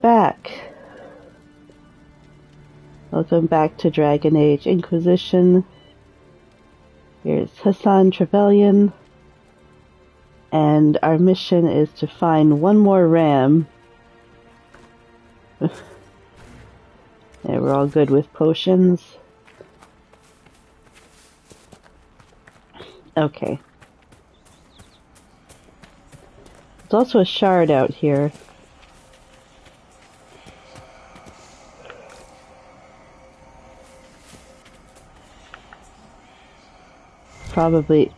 back. Welcome back to Dragon Age Inquisition. Here's Hasan Trevelyan. And our mission is to find one more ram. Yeah, we're all good with potions. Okay. There's also a shard out here. Probably,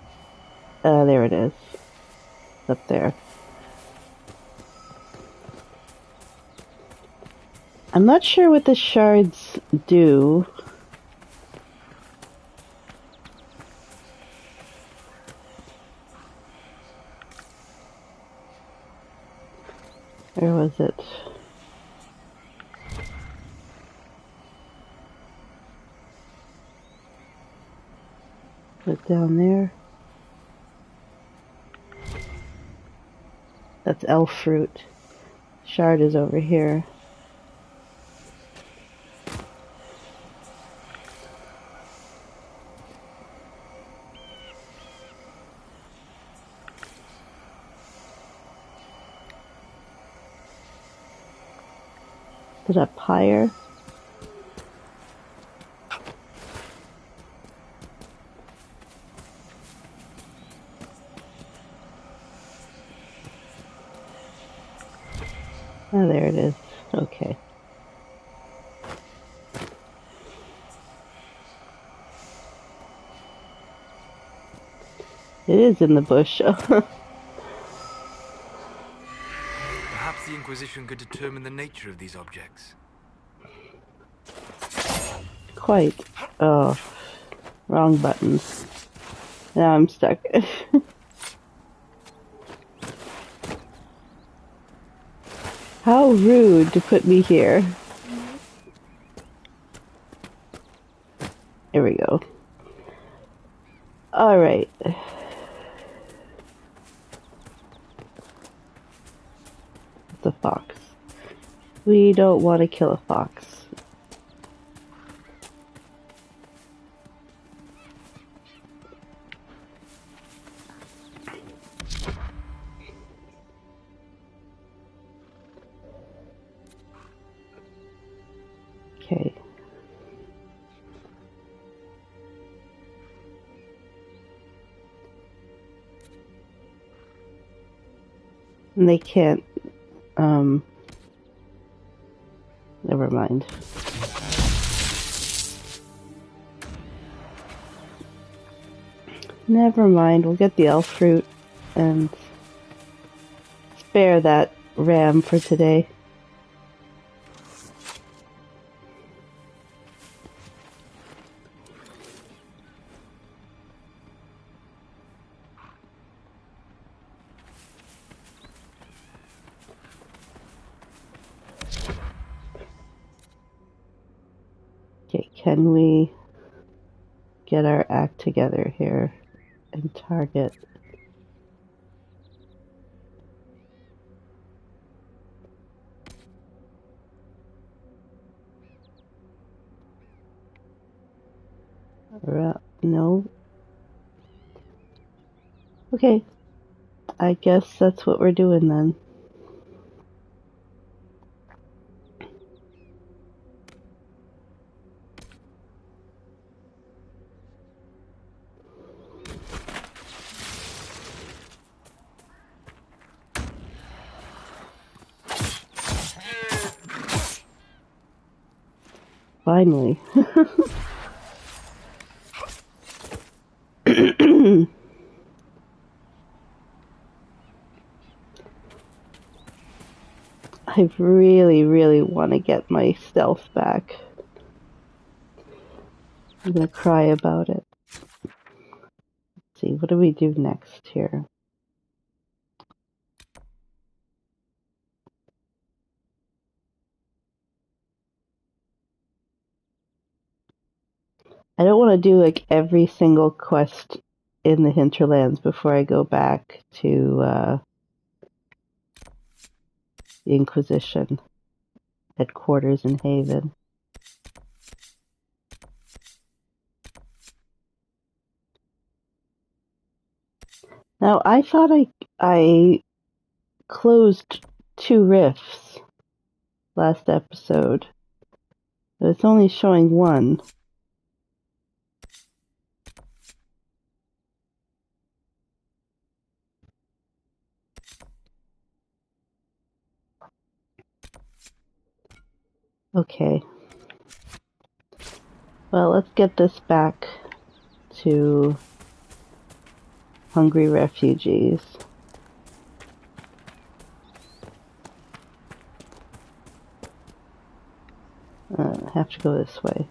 there it is. Up there. I'm not sure what the shards do. Where was it? Put down there. That's elf fruit. Shard is over here. Is it up higher? Oh, there it is. Okay. It is in the bush. Perhaps the Inquisition could determine the nature of these objects. Quite. Oh, wrong button. Now I'm stuck. How rude to put me here. Here we go. Alright. It's a fox. We don't want to kill a fox. Okay. And they can't, never mind. Never mind, we'll get the elf fruit and spare that ram for today. Okay, can we get our act together here and target? No. Okay, I guess that's what we're doing then. Finally. I really want to get my stealth back. I'm gonna cry about it. Let's see, what do we do next here? I don't want to do like every single quest in the hinterlands before I go back to the Inquisition. headquarters in Haven. Now, I thought I closed 2 rifts last episode, but it's only showing 1. Okay. Well, let's get this back to hungry refugees. I have to go this way.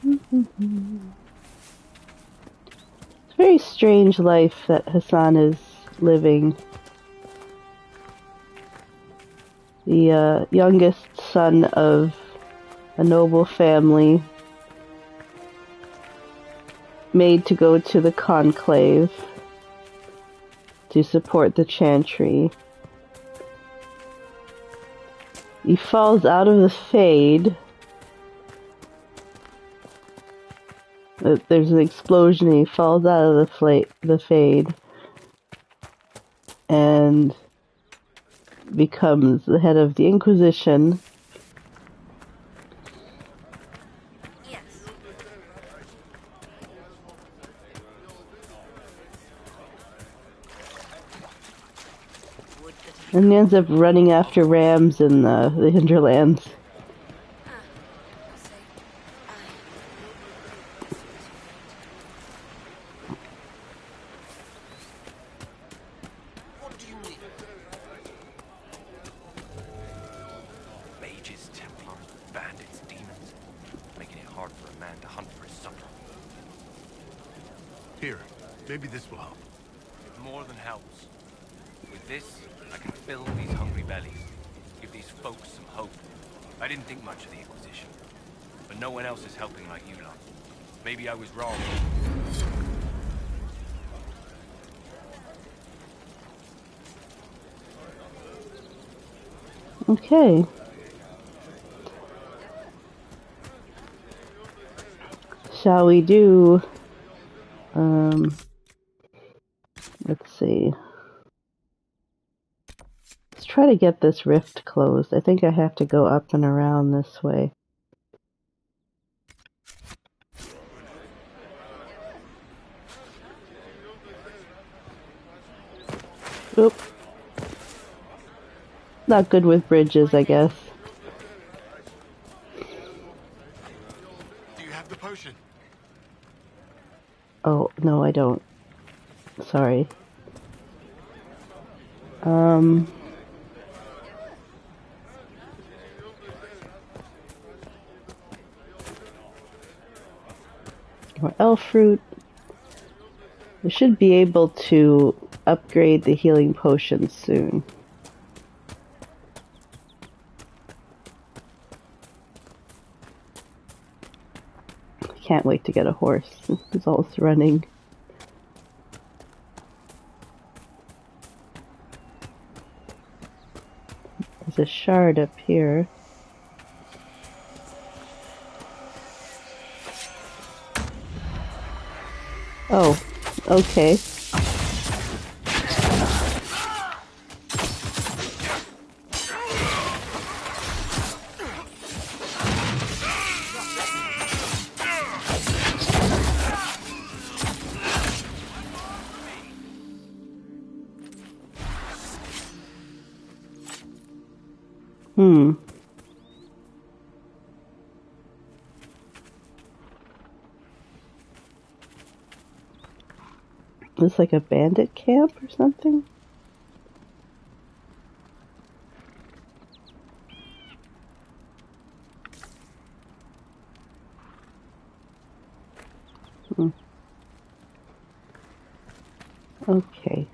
It's a very strange life that Hasan is living. The youngest son of a noble family, made to go to the conclave to support the chantry. He falls out of the Fade. There's an explosion and he falls out of the Fade and becomes the head of the Inquisition. Yes. And he ends up running after rams in the hinterlands. What do you need? Mages, Templars, bandits, demons, making it hard for a man to hunt for his supper. Here, maybe this will help. It more than helps. With this, I can fill these hungry bellies, give these folks some hope. I didn't think much of the Inquisition, but no one else is helping like you lot. Maybe I was wrong. Okay. Shall we do, let's see. Let's try to get this rift closed. I think I have to go up and around this way. Oop. Not good with bridges, I guess. Do you have the potion? Oh, no, I don't. Sorry. More elf fruit. We should be able to upgrade the healing potions soon. Can't wait to get a horse. It's all running. There's a shard up here. Oh, okay. Is this like a bandit camp or something? Okay.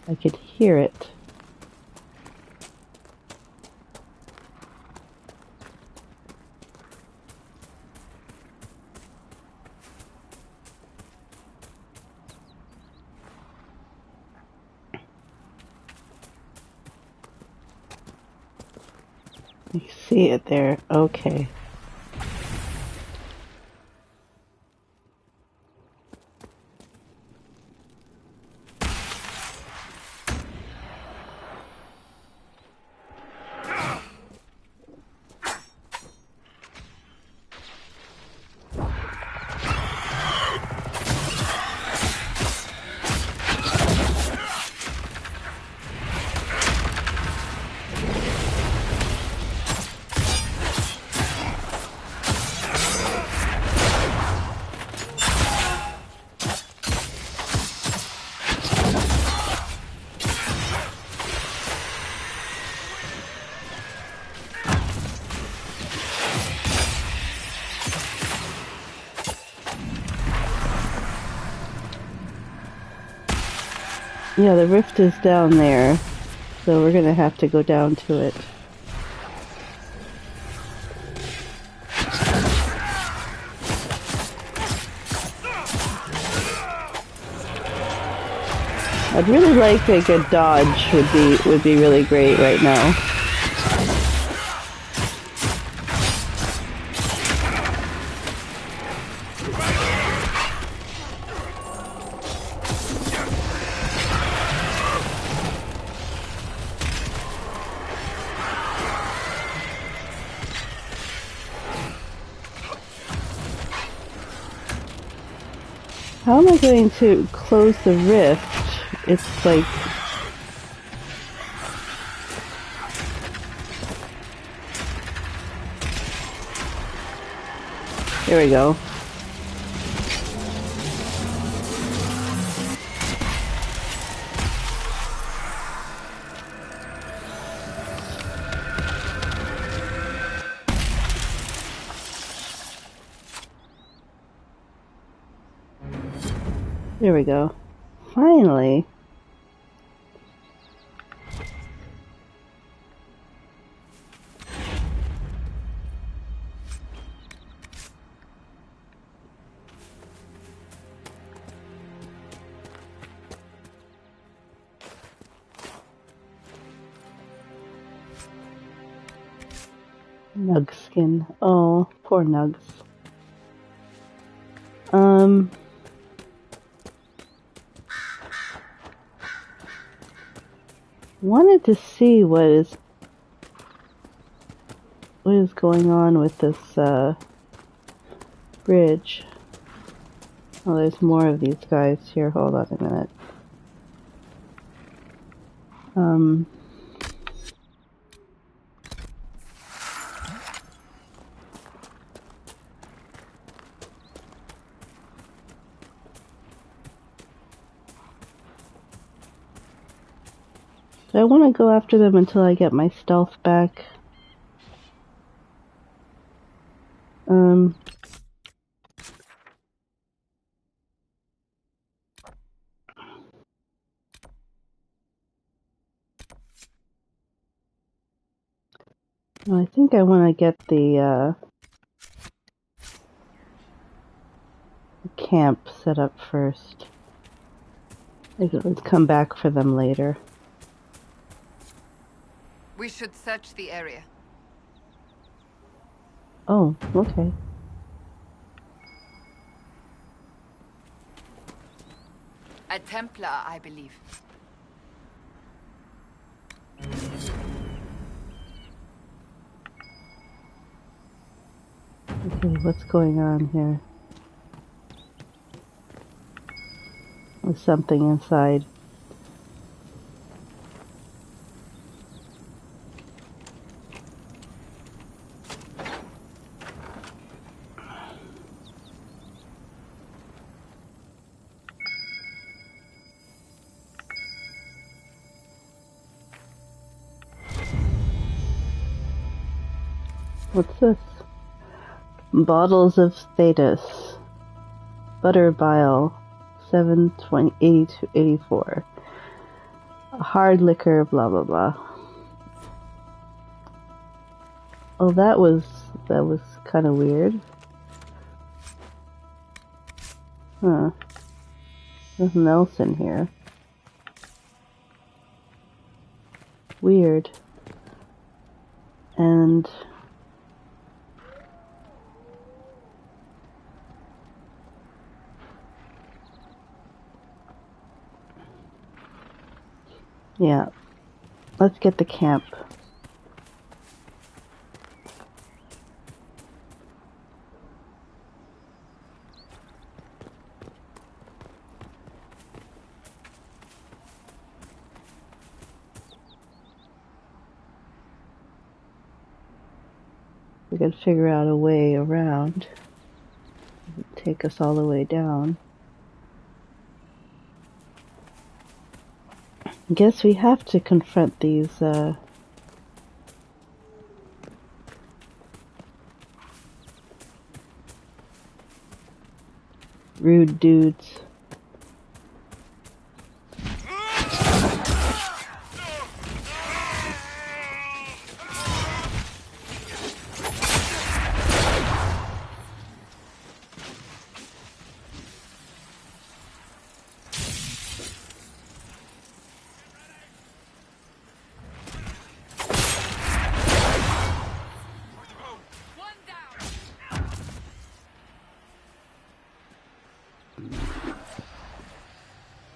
I could hear it. You see it there. Okay. Yeah, the rift is down there, so we're gonna have to go down to it. I'd really like a dodge would be really great right now. How am I going to close the rift? It's like... There we go. There we go. Finally. Nugskin. Oh, poor Nugs. Wanted to see what is going on with this bridge. Oh, there's more of these guys here. Hold on a minute. Do I want to go after them until I get my stealth back? I think I want to get the camp set up first. Let's come back for them later. We should search the area. Oh, okay. A Templar, I believe. Okay, what's going on here? There's something inside. What's this? Bottles of Thetis. Butter bile. 7/20/82/84. Hard liquor, blah blah blah. Oh, that was kind of weird. Huh. Nothing else in here. Weird. And yeah, let's get the camp. We gotta figure out a way around. Take us all the way down. I guess we have to confront these rude dudes.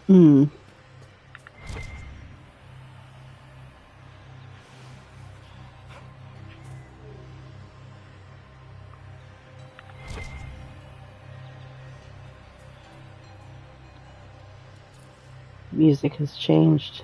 Hmm. Music has changed.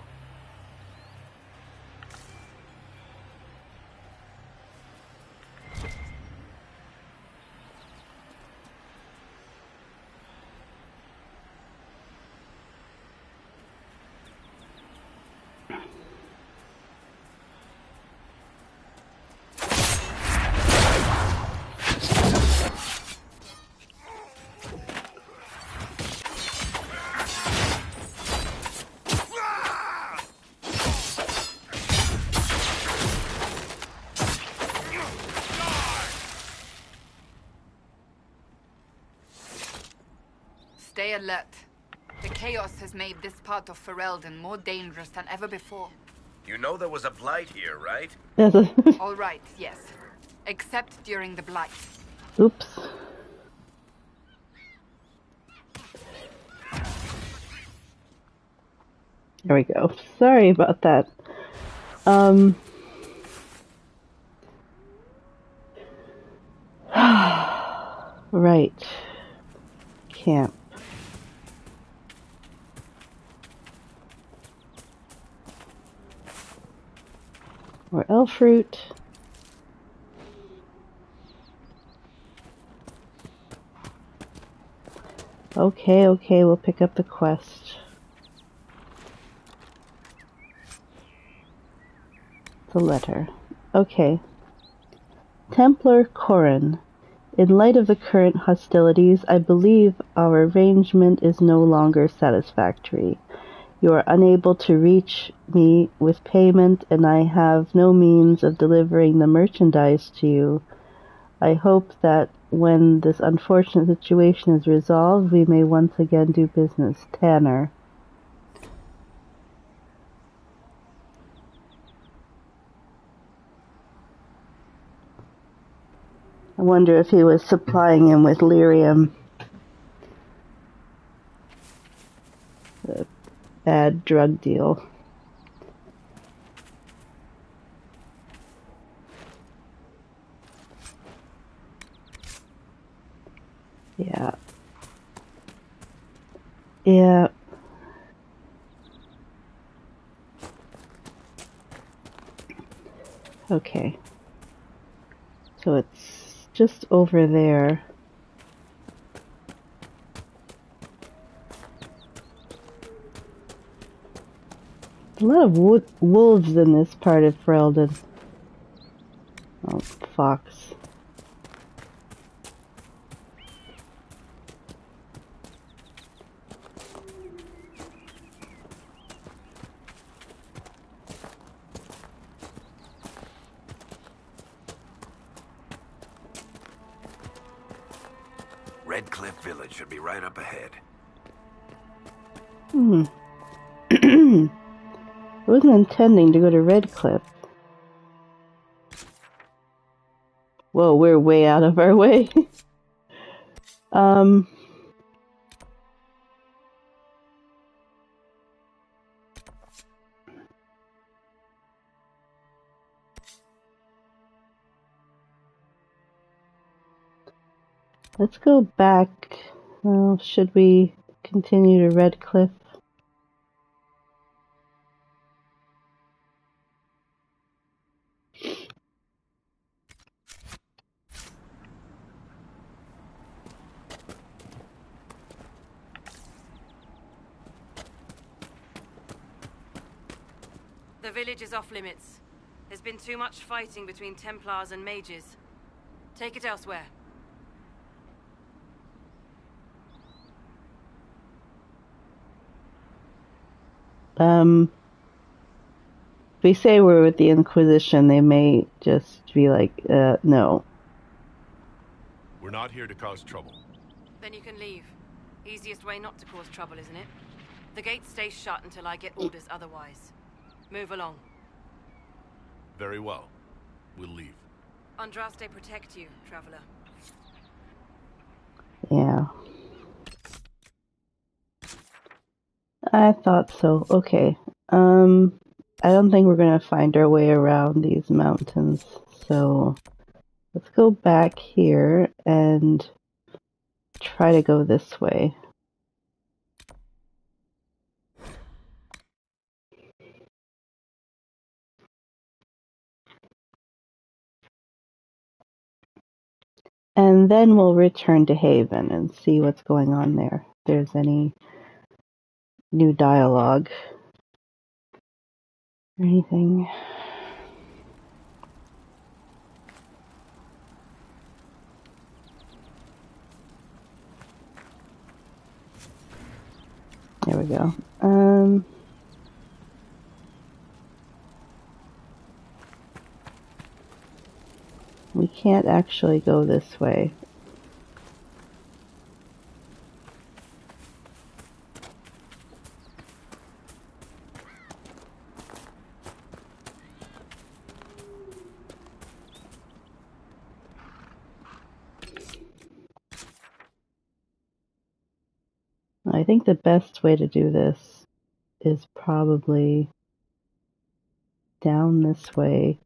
Stay alert. The chaos has made this part of Ferelden more dangerous than ever before. You know there was a blight here, right? All right, yes. Except during the Blight. Oops. There we go. Sorry about that. Right. Camp. More elf fruit. Okay, we'll pick up the quest. The letter. Okay. Templar Corin. In light of the current hostilities, I believe our arrangement is no longer satisfactory. You are unable to reach me with payment, and I have no means of delivering the merchandise to you. I hope that when this unfortunate situation is resolved, we may once again do business. Tanner. I wonder if he was supplying him with lyrium. A bad drug deal. Yeah. Yeah. Okay. So it's just over there. A lot of wolves in this part of Ferelden. Oh, fox. Red Cliff Village should be right up ahead. I wasn't intending to go to Red Cliff. Whoa, we're way out of our way. Let's go back. Should we continue to Red Cliff? The village is off limits. There's been too much fighting between Templars and mages. Take it elsewhere. If we say we're with the Inquisition, they may just be like, no. We're not here to cause trouble. Then you can leave. Easiest way not to cause trouble, isn't it? The gate stays shut until I get orders otherwise. Move along. Very well. We'll leave. Andraste protect you, traveler. Yeah. I thought so. Okay. I don't think we're gonna find our way around these mountains, so let's go back here and try to go this way. And then we'll return to Haven and see what's going on there. If there's any new dialogue or anything. There we go. We can't actually go this way. I think the best way to do this is probably down this way.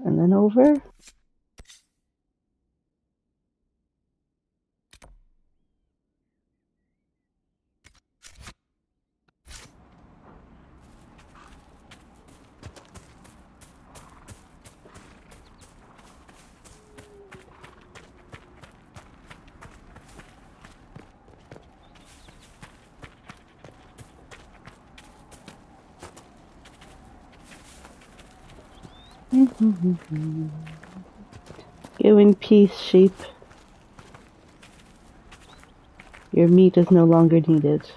And then over? Go in peace, sheep. Your meat is no longer needed.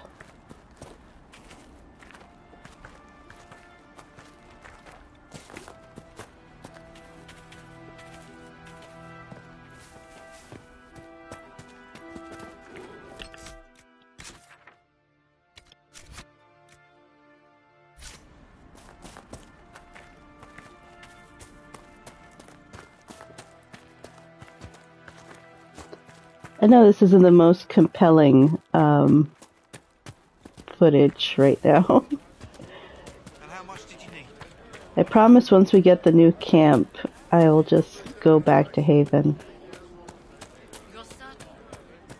I know this isn't the most compelling footage right now. And how much did you need? I promise once we get the new camp, I will just go back to Haven. Your son?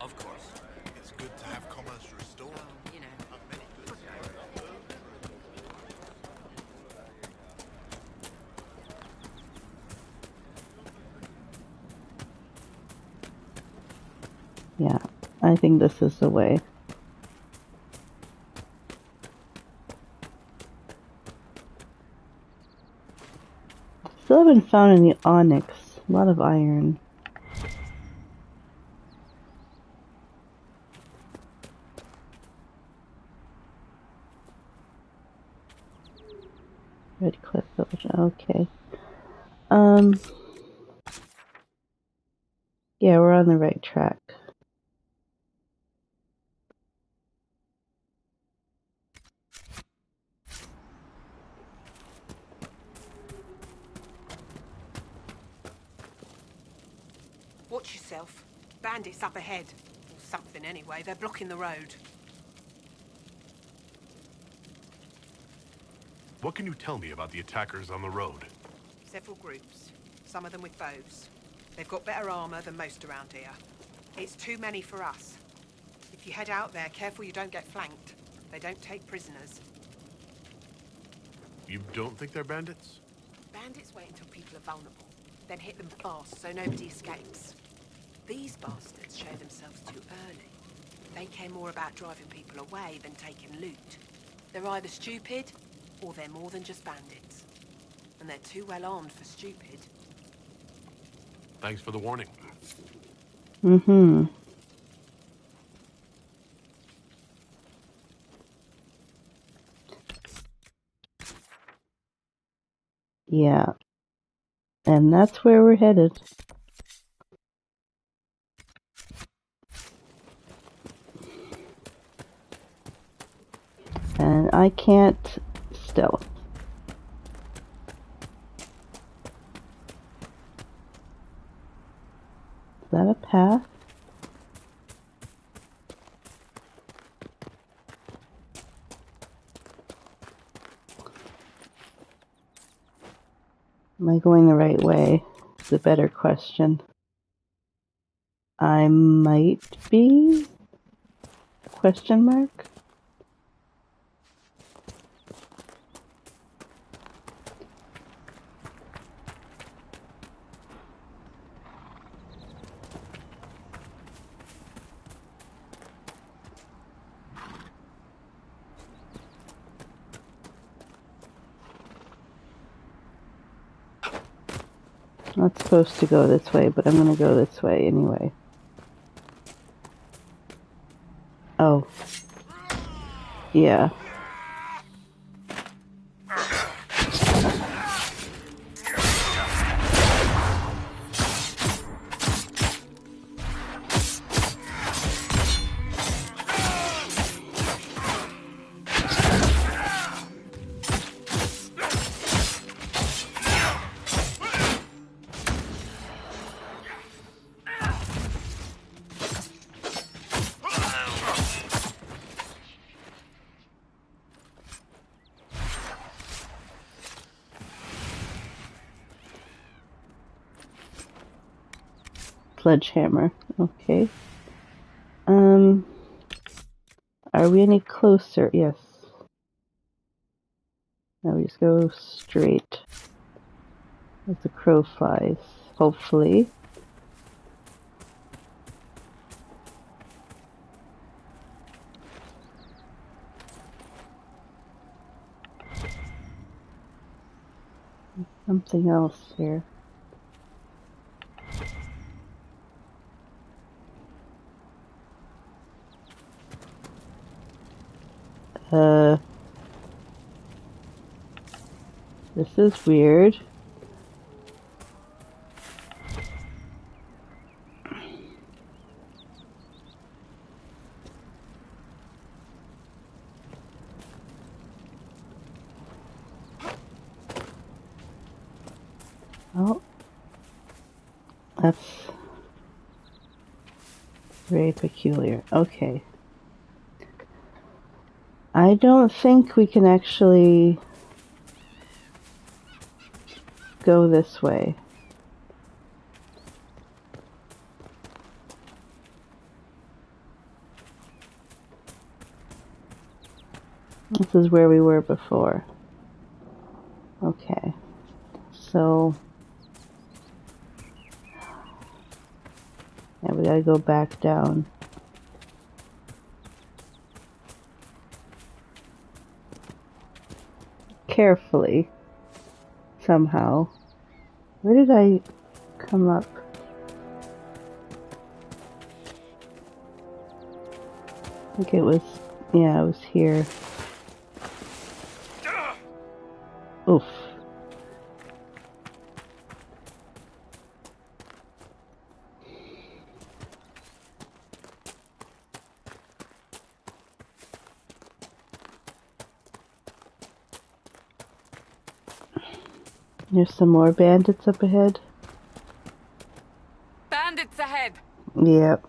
Of course. It's good to have commerce restored. You know. Yeah, I think this is the way. Still haven't found any onyx. A lot of iron. Red Cliff Village. Okay. Yeah, we're on the right track. Watch yourself. Bandits up ahead. Or something anyway. They're blocking the road. What can you tell me about the attackers on the road? Several groups. Some of them with bows. They've got better armor than most around here. It's too many for us. If you head out there, careful you don't get flanked. They don't take prisoners. You don't think they're bandits? Bandits wait until people are vulnerable, then hit them fast so nobody escapes. These bastards show themselves too early. They care more about driving people away than taking loot. They're either stupid, or they're more than just bandits. And they're too well armed for stupid. Thanks for the warning. Mm-hmm. Yeah. And that's where we're headed. And I can't stealth. Is that a path? Am I going the right way? It's a better question. I might be? Question mark? Not supposed to go this way, but I'm gonna go this way anyway. Oh. Yeah. Sledgehammer. Okay. Are we any closer? Yes. Now we just go straight as the crow flies, hopefully. Something else here. This is weird. Oh. That's very peculiar. Okay. I don't think we can actually go this way. This is where we were before. Okay. So yeah, we gotta go back down. Carefully. Somehow. Where did I come up? I think it was, yeah, it was here. Oof. There's some more bandits up ahead. Bandits ahead! Yep.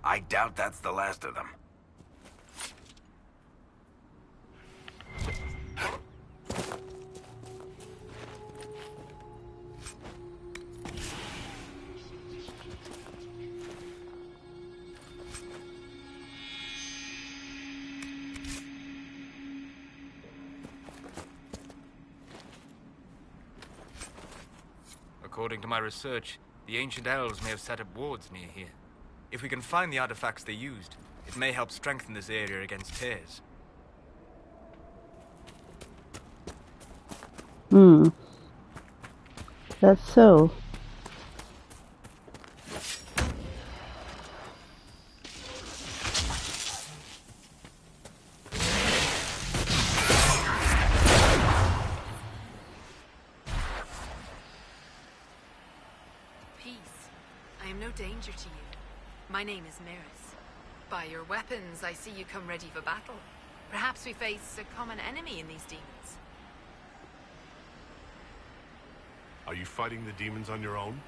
I doubt that's the last of them. According to my research, the ancient elves may have set up wards near here. If we can find the artifacts they used, it may help strengthen this area against tears. That's so. Peace. I am no danger to you. My name is Maris. By your weapons, I see you come ready for battle. Perhaps we face a common enemy in these demons. Are you fighting the demons on your own?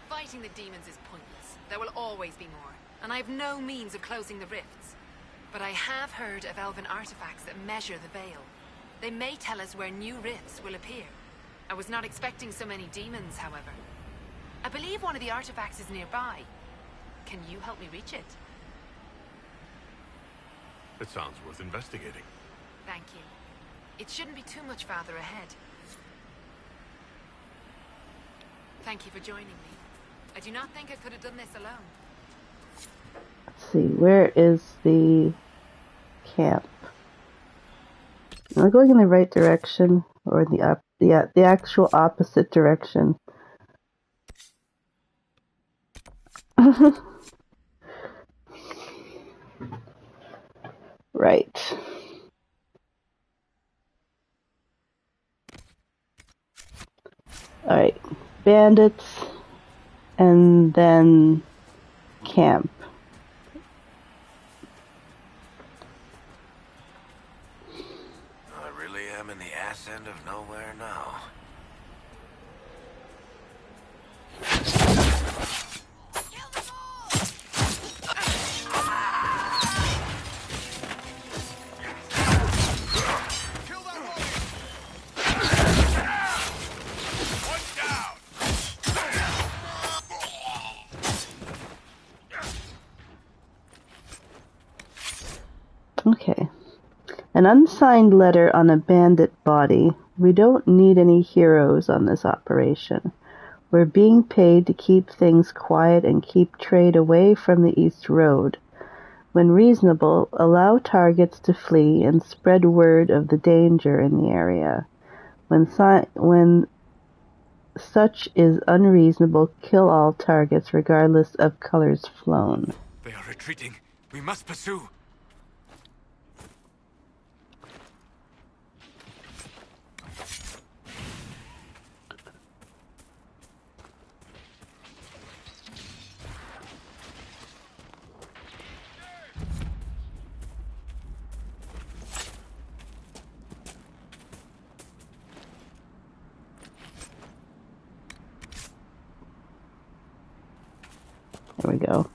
Fighting the demons is pointless. There will always be more, and I have no means of closing the rifts. But I have heard of elven artifacts that measure the veil. They may tell us where new rifts will appear. I was not expecting so many demons, however. I believe one of the artifacts is nearby. Can you help me reach it? It sounds worth investigating. Thank you. It shouldn't be too much farther ahead. Thank you for joining me. I do not think I could have done this alone. Let's see, where is the camp? Am I going in the right direction or the actual opposite direction? Right. Alright. Bandits and then camp. I really am in the ass end of nowhere now. Okay. An unsigned letter on a bandit body. We don't need any heroes on this operation. We're being paid to keep things quiet and keep trade away from the East Road. When reasonable, allow targets to flee and spread word of the danger in the area. When such is unreasonable, kill all targets regardless of colors flown. They are retreating. We must pursue. There we go.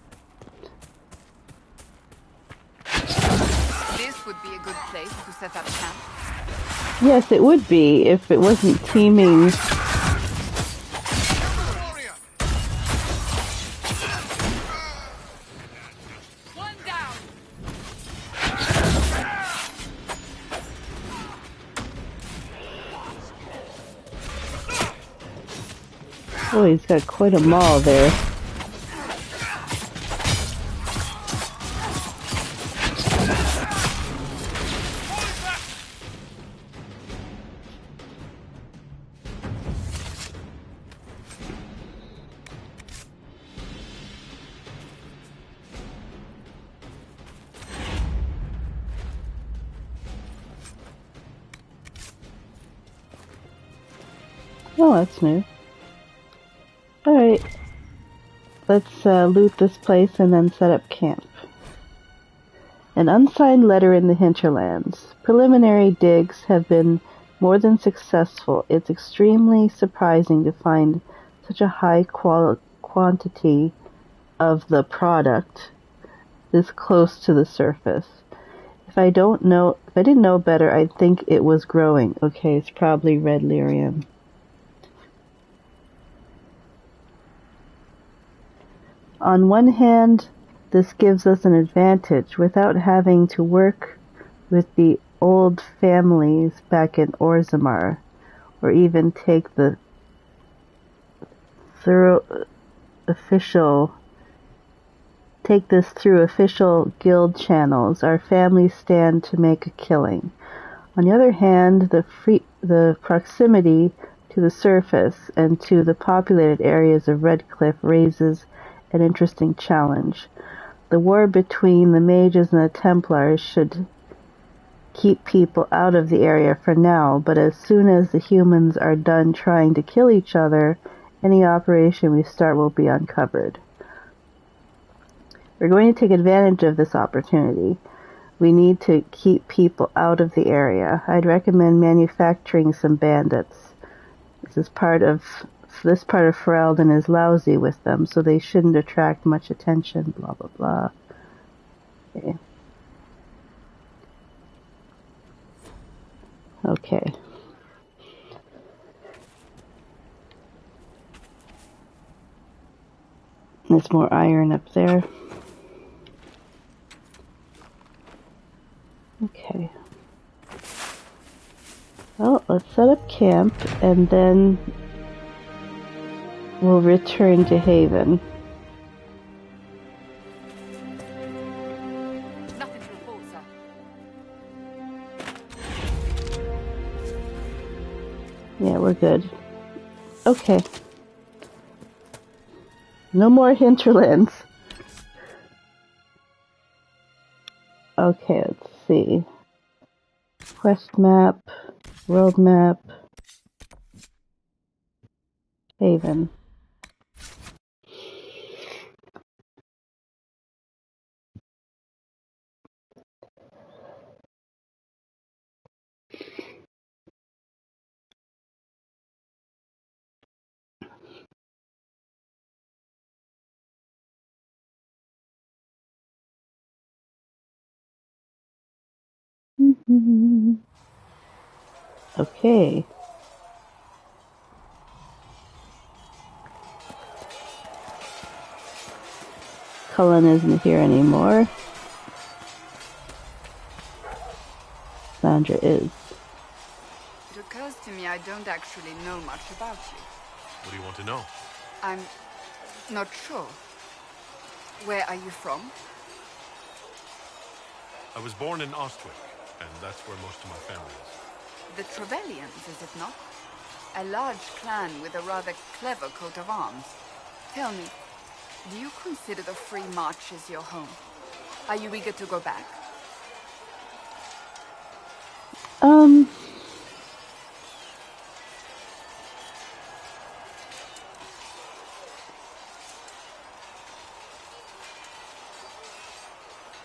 This would be a good place to set up camp. Yes, it would be if it wasn't teeming. One down. Oh, he's got quite a maul there. Oh, that's new. Alright. Let's loot this place and then set up camp. An unsigned letter in the hinterlands. Preliminary digs have been more than successful. It's extremely surprising to find such a high quantity of the product this close to the surface. If I didn't know better, I'd think it was growing. Okay, it's probably red lyrium. On one hand, this gives us an advantage without having to work with the old families back in Orzammar, or even take the take this through official guild channels. Our families stand to make a killing. On the other hand, the proximity to the surface and to the populated areas of Redcliffe raises an interesting challenge. The war between the mages and the Templars should keep people out of the area for now, but as soon as the humans are done trying to kill each other, any operation we start will be uncovered. We're going to take advantage of this opportunity. We need to keep people out of the area. I'd recommend manufacturing some bandits. This part of Ferelden is lousy with them, so they shouldn't attract much attention, blah blah blah. Okay. Okay. There's more iron up there. Okay. Well, let's set up camp and then we'll return to Haven. Nothing to report, sir. Yeah, we're good. Okay. No more hinterlands. Okay, let's see. Quest map, world map, Haven. Okay. Cullen isn't here anymore. Sandra is. It occurs to me I don't actually know much about you. What do you want to know? I'm not sure. Where are you from? I was born in Ostwick, and that's where most of my family is. The Trevelyans, is it not? A large clan with a rather clever coat of arms. Tell me, do you consider the Free March as your home? Are you eager to go back?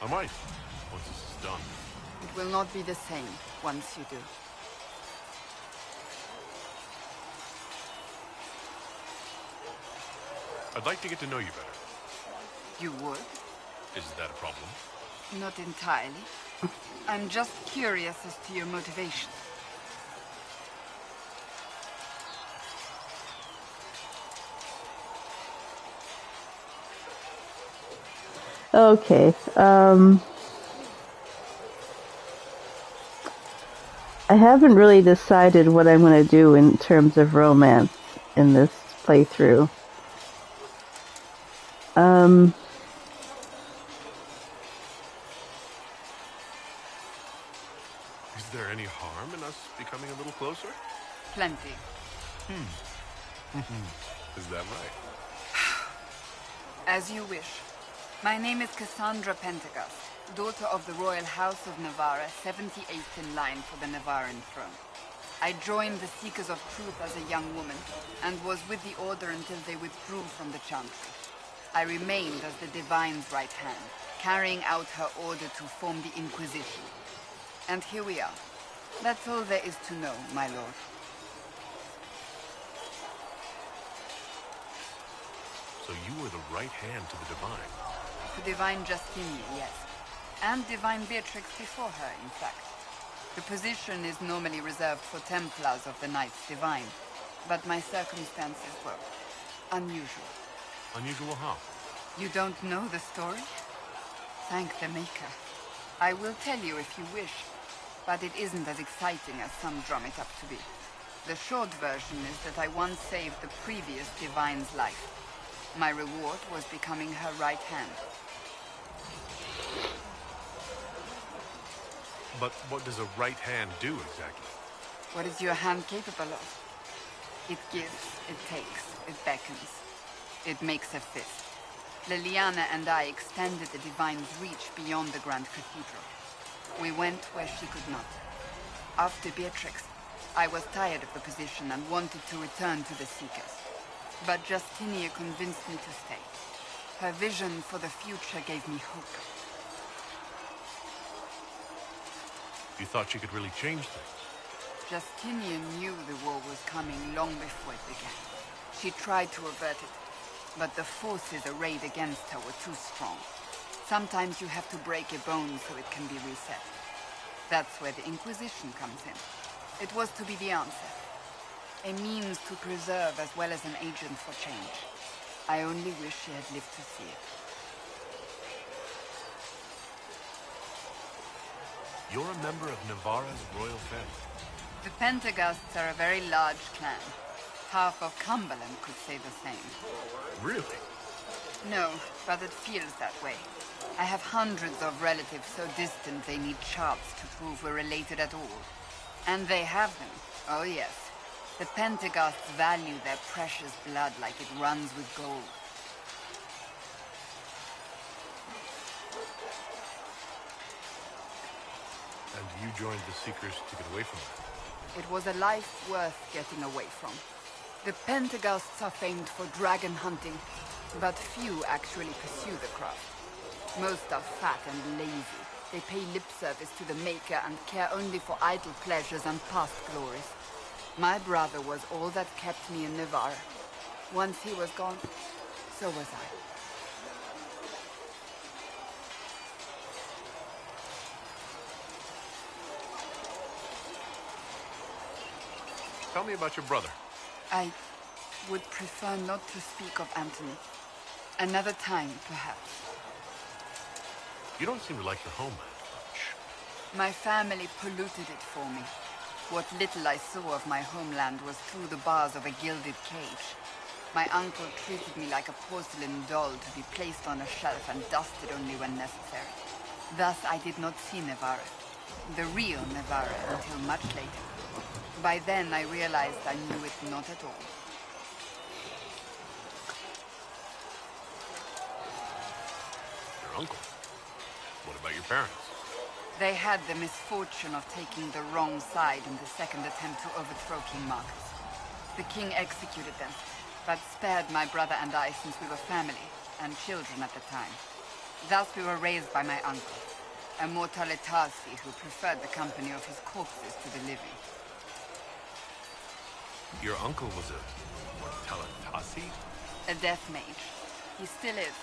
I might, once this is done. It will not be the same once you do. I'd like to get to know you better. You would? Is that a problem? Not entirely. I'm just curious as to your motivation. Okay, I haven't really decided what I'm going to do in terms of romance in this playthrough. Is there any harm in us becoming a little closer? Plenty. Is that right? As you wish. My name is Cassandra Pentagast, daughter of the Royal House of Navarra, 78th in line for the Navarran throne. I joined the Seekers of Truth as a young woman, and was with the Order until they withdrew from the Chantry. I remained as the Divine's right hand, carrying out her order to form the Inquisition. And here we are. That's all there is to know, my lord. So you were the right hand to the Divine. To Divine Justinian, yes. And Divine Beatrix before her, in fact. The position is normally reserved for Templars of the Knights Divine, but my circumstances were unusual. Unusual how? You don't know the story? Thank the Maker. I will tell you if you wish, but it isn't as exciting as some drum it up to be. The short version is that I once saved the previous Divine's life. My reward was becoming her right hand. But what does a right hand do exactly? What is your hand capable of? It gives, it takes, it beckons. It makes a fist. Liliana and I extended the Divine's reach beyond the Grand Cathedral. We went where she could not. After Beatrix, I was tired of the position and wanted to return to the Seekers. But Justinia convinced me to stay. Her vision for the future gave me hope. You thought she could really change things? Justinian knew the war was coming long before it began. She tried to avert it, but the forces arrayed against her were too strong. Sometimes you have to break a bone so it can be reset. That's where the Inquisition comes in. It was to be the answer. A means to preserve as well as an agent for change. I only wish she had lived to see it. You're a member of Navarra's royal family. The Pentaghasts are a very large clan. Half of Cumberland could say the same. Really? No, but it feels that way. I have hundreds of relatives so distant they need charts to prove we're related at all. And they have them. Oh yes. The Pentaghasts value their precious blood like it runs with gold. And you joined the Seekers to get away from that? It was a life worth getting away from. The Pentaghasts are famed for dragon hunting, but few actually pursue the craft. Most are fat and lazy. They pay lip service to the Maker and care only for idle pleasures and past glories. My brother was all that kept me in Navarra. Once he was gone, so was I. Tell me about your brother. I would prefer not to speak of Anthony. Another time, perhaps. You don't seem to like your homeland much. My family polluted it for me. What little I saw of my homeland was through the bars of a gilded cage. My uncle treated me like a porcelain doll to be placed on a shelf and dusted only when necessary. Thus I did not see Navarra, the real Navarra, until much later. By then I realized I knew it not at all. Your uncle? What about your parents? They had the misfortune of taking the wrong side in the second attempt to overthrow King Marcus. The king executed them, but spared my brother and I since we were family, and children at the time. Thus we were raised by my uncle, a Mortalitasi who preferred the company of his corpses to the living. Your uncle was a Mortalitasi? A death mage. He still is.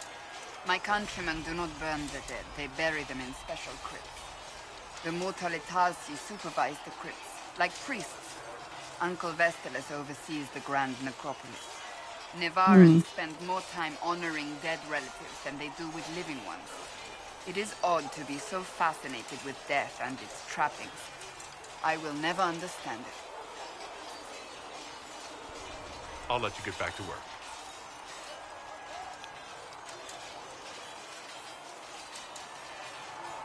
My countrymen do not burn the dead, they bury them in special crypts. The Mortalitasi supervise the crypts, like priests. Uncle Vestalis oversees the grand necropolis. Navarrans spend more time honoring dead relatives than they do with living ones. It is odd to be so fascinated with death and its trappings. I will never understand it. I'll let you get back to work.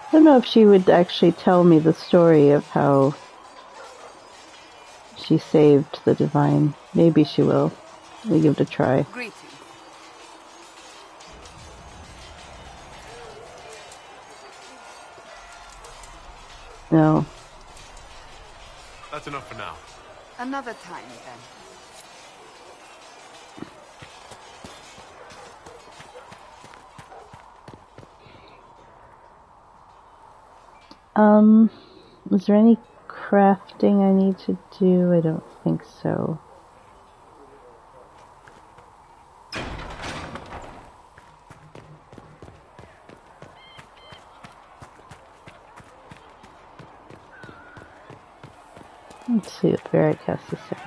I don't know if she would actually tell me the story of how she saved the Divine. Maybe she will. We'll give it a try. Greetings. No. That's enough for now. Another time, then. Was there any crafting I need to do? I don't think so. Let's see what Varric has to say.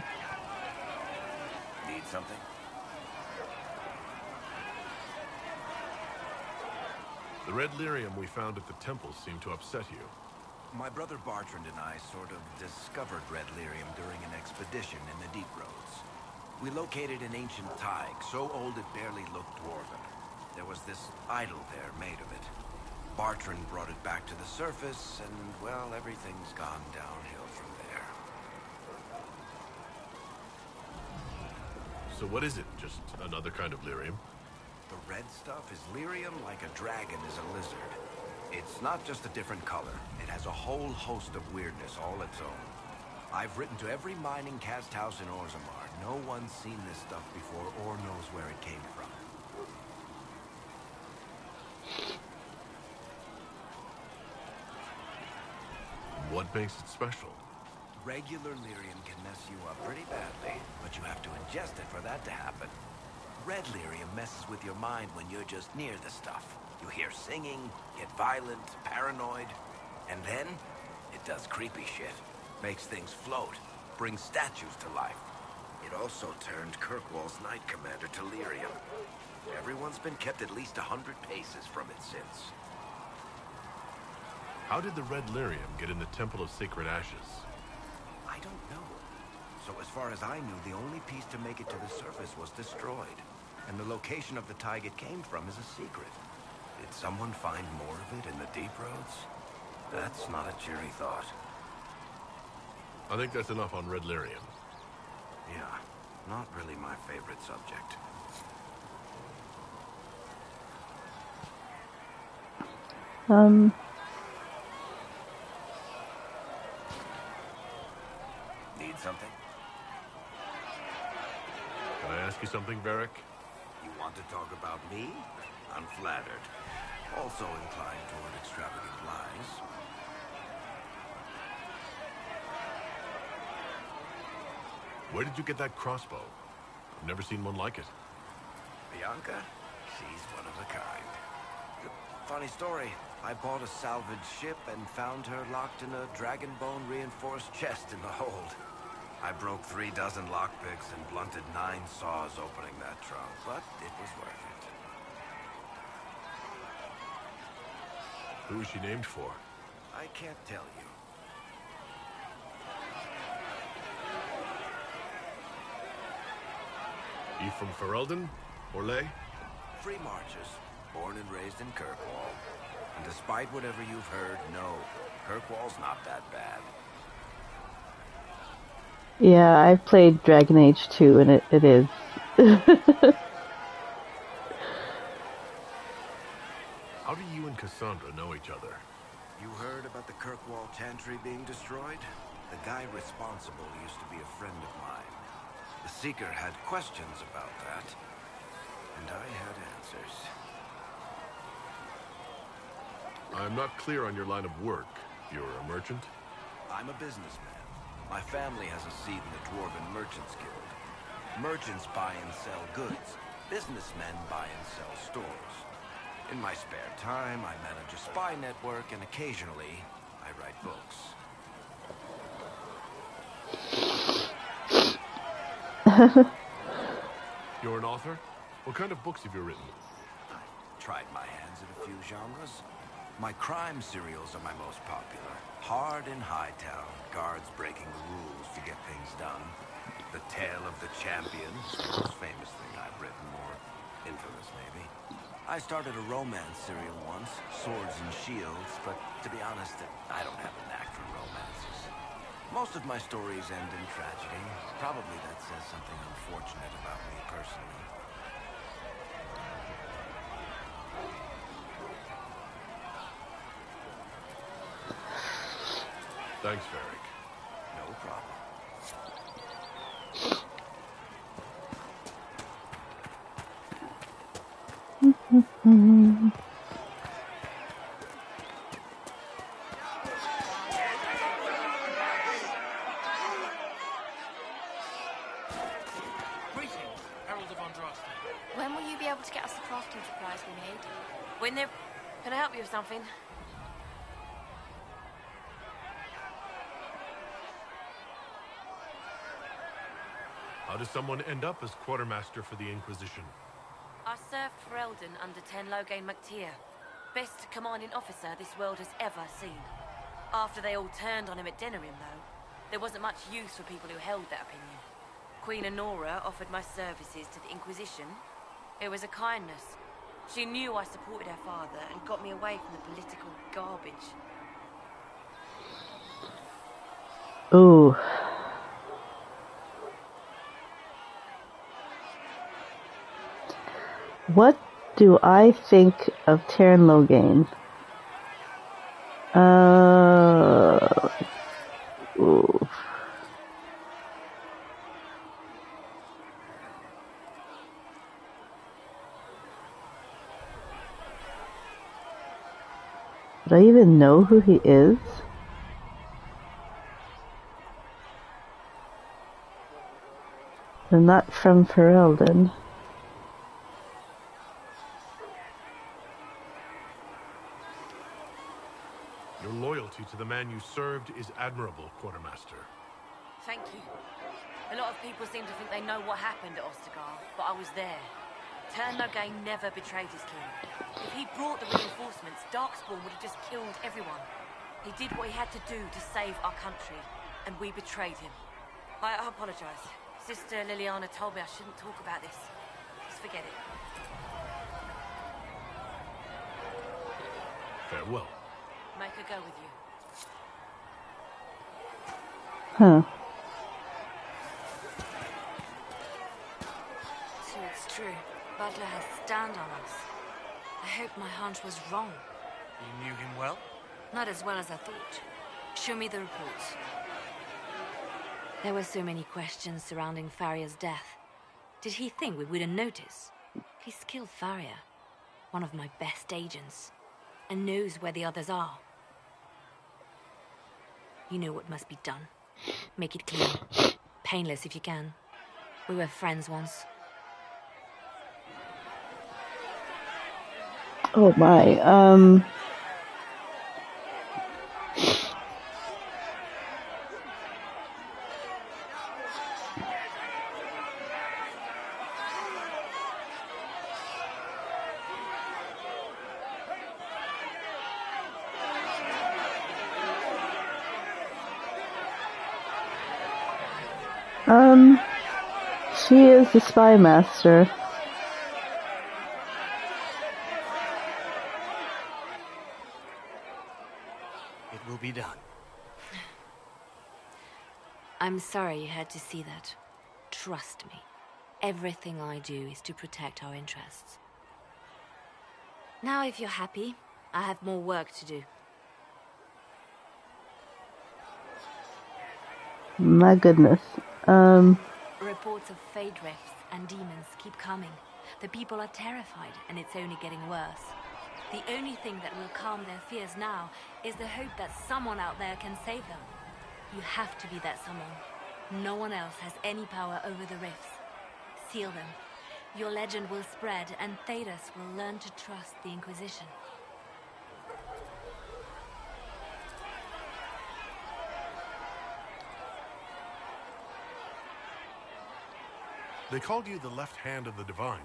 Need something? The red lyrium we found at the temple seemed to upset you. My brother Bartrand and I sort of discovered red lyrium during an expedition in the deep roads. We located an ancient thaig, so old it barely looked dwarven. There was this idol there made of it. Bartrand brought it back to the surface, and, well, everything's gone downhill from there. So what is it? Just another kind of lyrium? The red stuff is lyrium like a dragon is a lizard. It's not just a different color. It has a whole host of weirdness all its own. I've written to every mining cast house in Orzammar. No one's seen this stuff before or knows where it came from. What makes it special? Regular lyrium can mess you up pretty badly, but you have to ingest it for that to happen. Red lyrium messes with your mind when you're just near the stuff. You hear singing, get violent, paranoid, and then it does creepy shit. Makes things float, brings statues to life. It also turned Kirkwall's Knight Commander to lyrium. Everyone's been kept at least 100 paces from it since. How did the red lyrium get in the Temple of Sacred Ashes? I don't know. So as far as I knew, the only piece to make it to the surface was destroyed. And the location of the thaig it came from is a secret. Did someone find more of it in the deep roads? That's not a cheery thought. I think that's enough on red lyrium. Yeah, not really my favorite subject. Need something? Can I ask you something, Varric? You want to talk about me? I'm flattered. Also inclined toward extravagant lies. Where did you get that crossbow? I've never seen one like it. Bianca? She's one of a kind. Funny story. I bought a salvaged ship and found her locked in a dragon bone reinforced chest in the hold. I broke 3 dozen lockpicks and blunted 9 saws opening that trunk, but it was worth it. Who is she named for? I can't tell you. You from Ferelden? Orlais? Free Marches, born and raised in Kirkwall. And despite whatever you've heard, no, Kirkwall's not that bad. Yeah, I've played Dragon Age 2, and it is. How do you and Cassandra know each other? You heard about the Kirkwall Chantry being destroyed? The guy responsible used to be a friend of mine. The Seeker had questions about that, and I had answers. I'm not clear on your line of work. You're a merchant? I'm a businessman. My family has a seat in the Dwarven Merchants Guild. Merchants buy and sell goods. Businessmen buy and sell stores. In my spare time, I manage a spy network, and occasionally, I write books. You're an author? What kind of books have you written? I've tried my hands at a few genres. My crime serials are my most popular. Hard in Hightown, guards breaking the rules to get things done. The Tale of the Champions, the most famous thing I've written, more infamous maybe. I started a romance serial once, Swords and Shields, but to be honest, I don't have a knack for romances. Most of my stories end in tragedy. Probably that says something unfortunate about me personally. Thanks, Varric. No problem. Mm. When will you be able to get us the crafting supplies we need? When they're... Can I help you with something? How does someone end up as quartermaster for the Inquisition? I served for Eldon under 10 Loghain MacTier. Best commanding officer this world has ever seen. After they all turned on him at Denerim, though, there wasn't much use for people who held that opinion. Queen Honora offered my services to the Inquisition. It was a kindness. She knew I supported her father and got me away from the political garbage. Ooh. What do I think of Terran Loghain? Ooh. Do I even know who he is? I'm not from Ferelden. Your loyalty to the man you served is admirable, Quartermaster. Thank you. A lot of people seem to think they know what happened at Ostagar, but I was there. Tern Loghain never betrayed his king. If he brought the reinforcements, Darkspawn would have just killed everyone. He did what he had to do to save our country, and we betrayed him. I apologize. Sister Liliana told me I shouldn't talk about this. Just forget it. Farewell. Make her go with you. Huh. So it's true. Butler has stand on us. I hope my hunch was wrong. You knew him well? Not as well as I thought. Show me the reports. There were so many questions surrounding Farria's death. Did he think we wouldn't notice? He's killed Farria, one of my best agents, and knows where the others are. You know what must be done. Make it clean. Painless if you can. We were friends once. Oh my, she is the spy master. It will be done. I'm sorry you had to see that. Trust me. Everything I do is to protect our interests. Now if you're happy, I have more work to do. My goodness. Reports of fade rifts and demons keep coming. The people are terrified, and it's only getting worse. The only thing that will calm their fears now is the hope that someone out there can save them. You have to be that someone. No one else has any power over the rifts. Seal them. Your legend will spread, and Thedas will learn to trust the Inquisition. They called you the left hand of the Divine.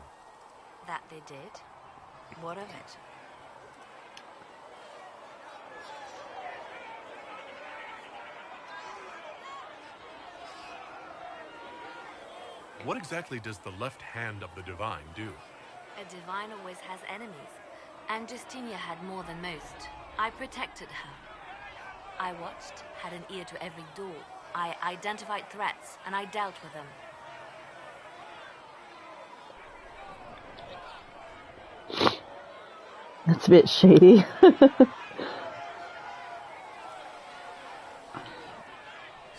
That they did? What of it? What exactly does the left hand of the Divine do? A divine always has enemies, and Justinia had more than most. I protected her. I watched, had an ear to every door. I identified threats, and I dealt with them. That's a bit shady.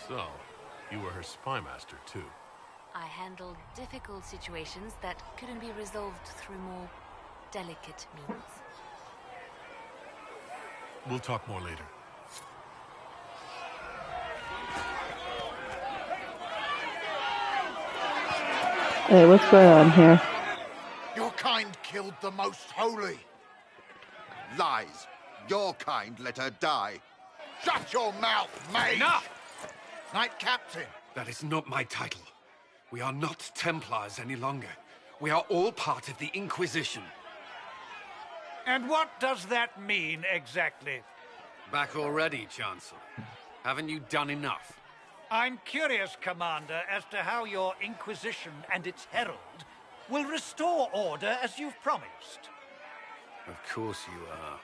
So, you were her spy master, too. I handled difficult situations that couldn't be resolved through more delicate means. We'll talk more later. Hey, what's going on here? Your kind killed the most holy. Lies. Your kind let her die. Shut your mouth, mate! Enough! Knight Captain. That is not my title. We are not Templars any longer. We are all part of the Inquisition. And what does that mean, exactly? Back already, Chancellor. Haven't you done enough? I'm curious, Commander, as to how your Inquisition and its herald will restore order as you've promised. Of course you are.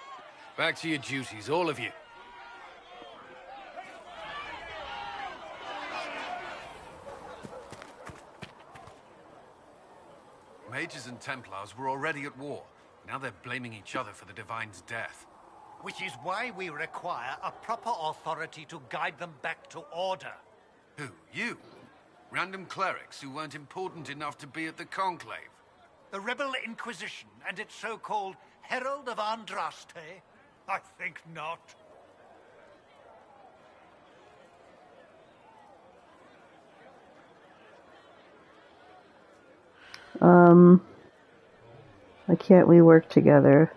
Back to your duties, all of you. Mages and Templars were already at war. Now they're blaming each other for the Divine's death. Which is why we require a proper authority to guide them back to order. Who? You? Random clerics who weren't important enough to be at the Conclave? The Rebel Inquisition and its so-called Herald of Andraste? I think not. Why can't we work together?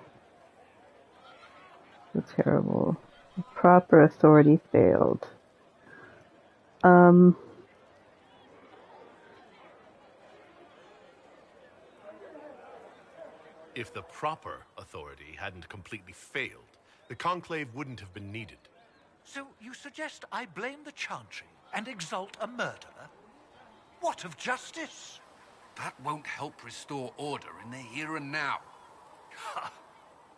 It's terrible. Proper authority failed. If the proper authority hadn't completely failed, the Conclave wouldn't have been needed. So you suggest I blame the Chantry and exalt a murderer? What of justice? That won't help restore order in the here and now.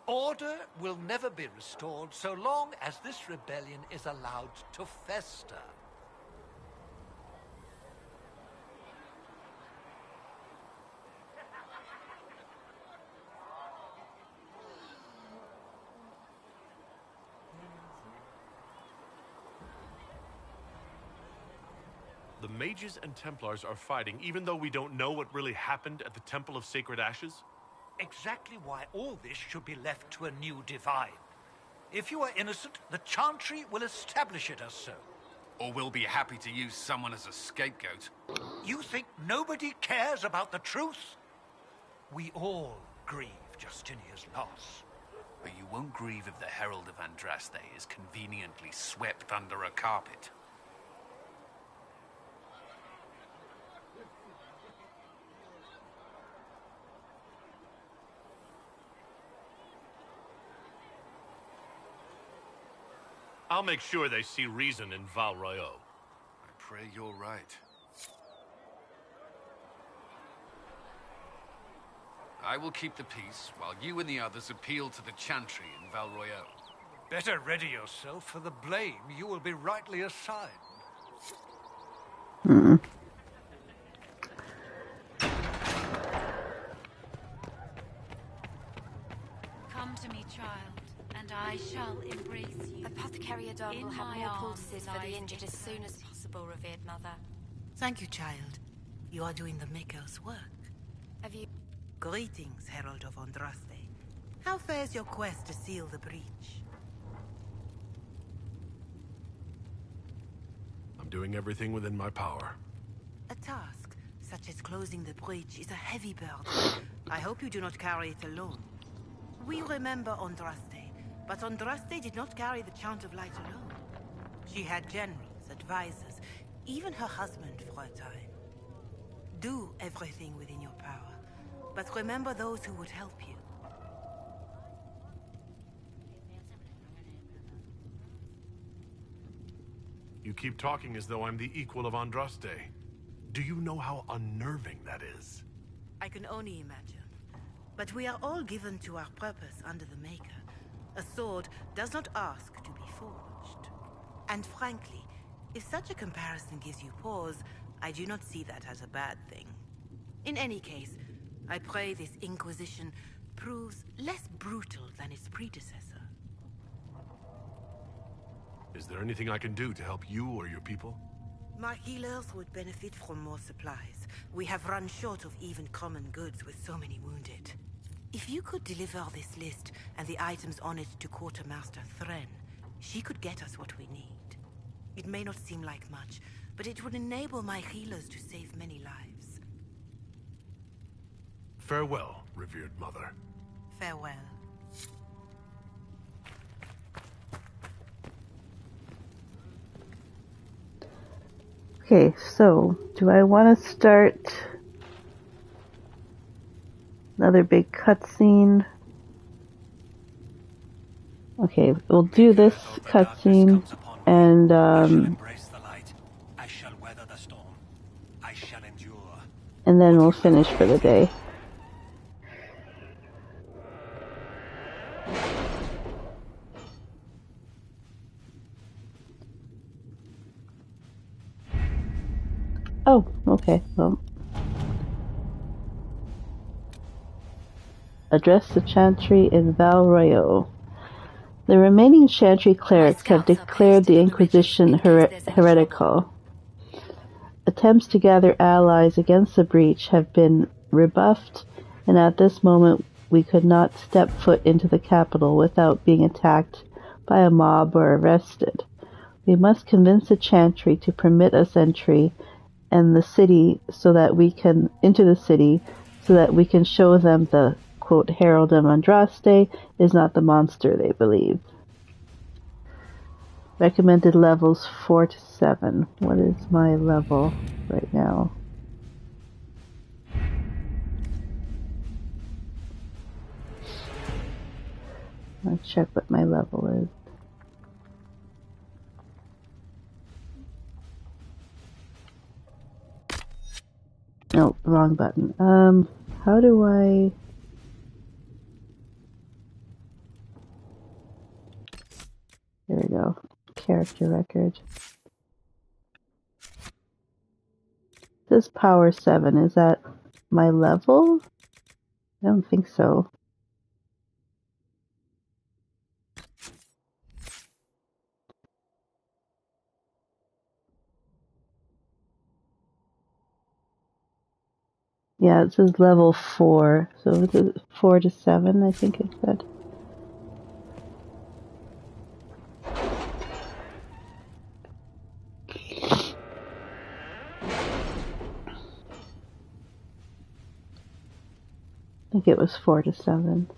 Order will never be restored so long as this rebellion is allowed to fester. The Mages and Templars are fighting even though we don't know what really happened at the Temple of Sacred Ashes? Exactly why all this should be left to a new divine. If you are innocent, the Chantry will establish it as so. Or we'll be happy to use someone as a scapegoat. You think nobody cares about the truth? We all grieve Justinia's loss. But you won't grieve if the Herald of Andraste is conveniently swept under a carpet. I'll make sure they see reason in Val Royeaux. I pray you're right. I will keep the peace, while you and the others appeal to the Chantry in Val Royeaux. Better ready yourself for the blame you will be rightly assigned. Come to me, child, and I shall embrace you. Apothecary Adon will have my more arms poultices for the lies injured as soon as possible, revered mother. Thank you, child. You are doing the Maker's work. Have you... Greetings, Herald of Andraste. How fares your quest to seal the breach? I'm doing everything within my power. A task, such as closing the breach, is a heavy burden. I hope you do not carry it alone. We remember Andraste, but Andraste did not carry the Chant of Light alone. She had generals, advisors, even her husband for a time. Do everything within your power, but remember those who would help you. You keep talking as though I'm the equal of Andraste. Do you know how unnerving that is? I can only imagine. But we are all given to our purpose under the Maker. A sword does not ask to be forged. And frankly, if such a comparison gives you pause, I do not see that as a bad thing. In any case, I pray this Inquisition proves less brutal than its predecessor. Is there anything I can do to help you or your people? My healers would benefit from more supplies. We have run short of even common goods with so many wounded. If you could deliver this list and the items on it to Quartermaster Thren, she could get us what we need. It may not seem like much, but it would enable my healers to save many lives. Farewell, revered mother. Farewell. Okay, so do I want to start another big cutscene? Okay, we'll do this cutscene and and then we'll finish for the day. Oh, okay, well. Address the Chantry in Val Royeaux. The remaining Chantry clerics have declared the Inquisition heretical. Attempts to gather allies against the breach have been rebuffed, and at this moment we could not step foot into the capital without being attacked by a mob or arrested. We must convince the Chantry to permit us entry and the city into the city so that we can show them the quote Herald of Andraste is not the monster they believe. Recommended levels 4 to 7. What is my level right now? I'll check what my level is. No, wrong button. How do I... There we go. Character record. This power 7, is that my level? I don't think so. Yeah, it says level 4, so it's 4 to 7, I think it said. I think it was 4 to 7.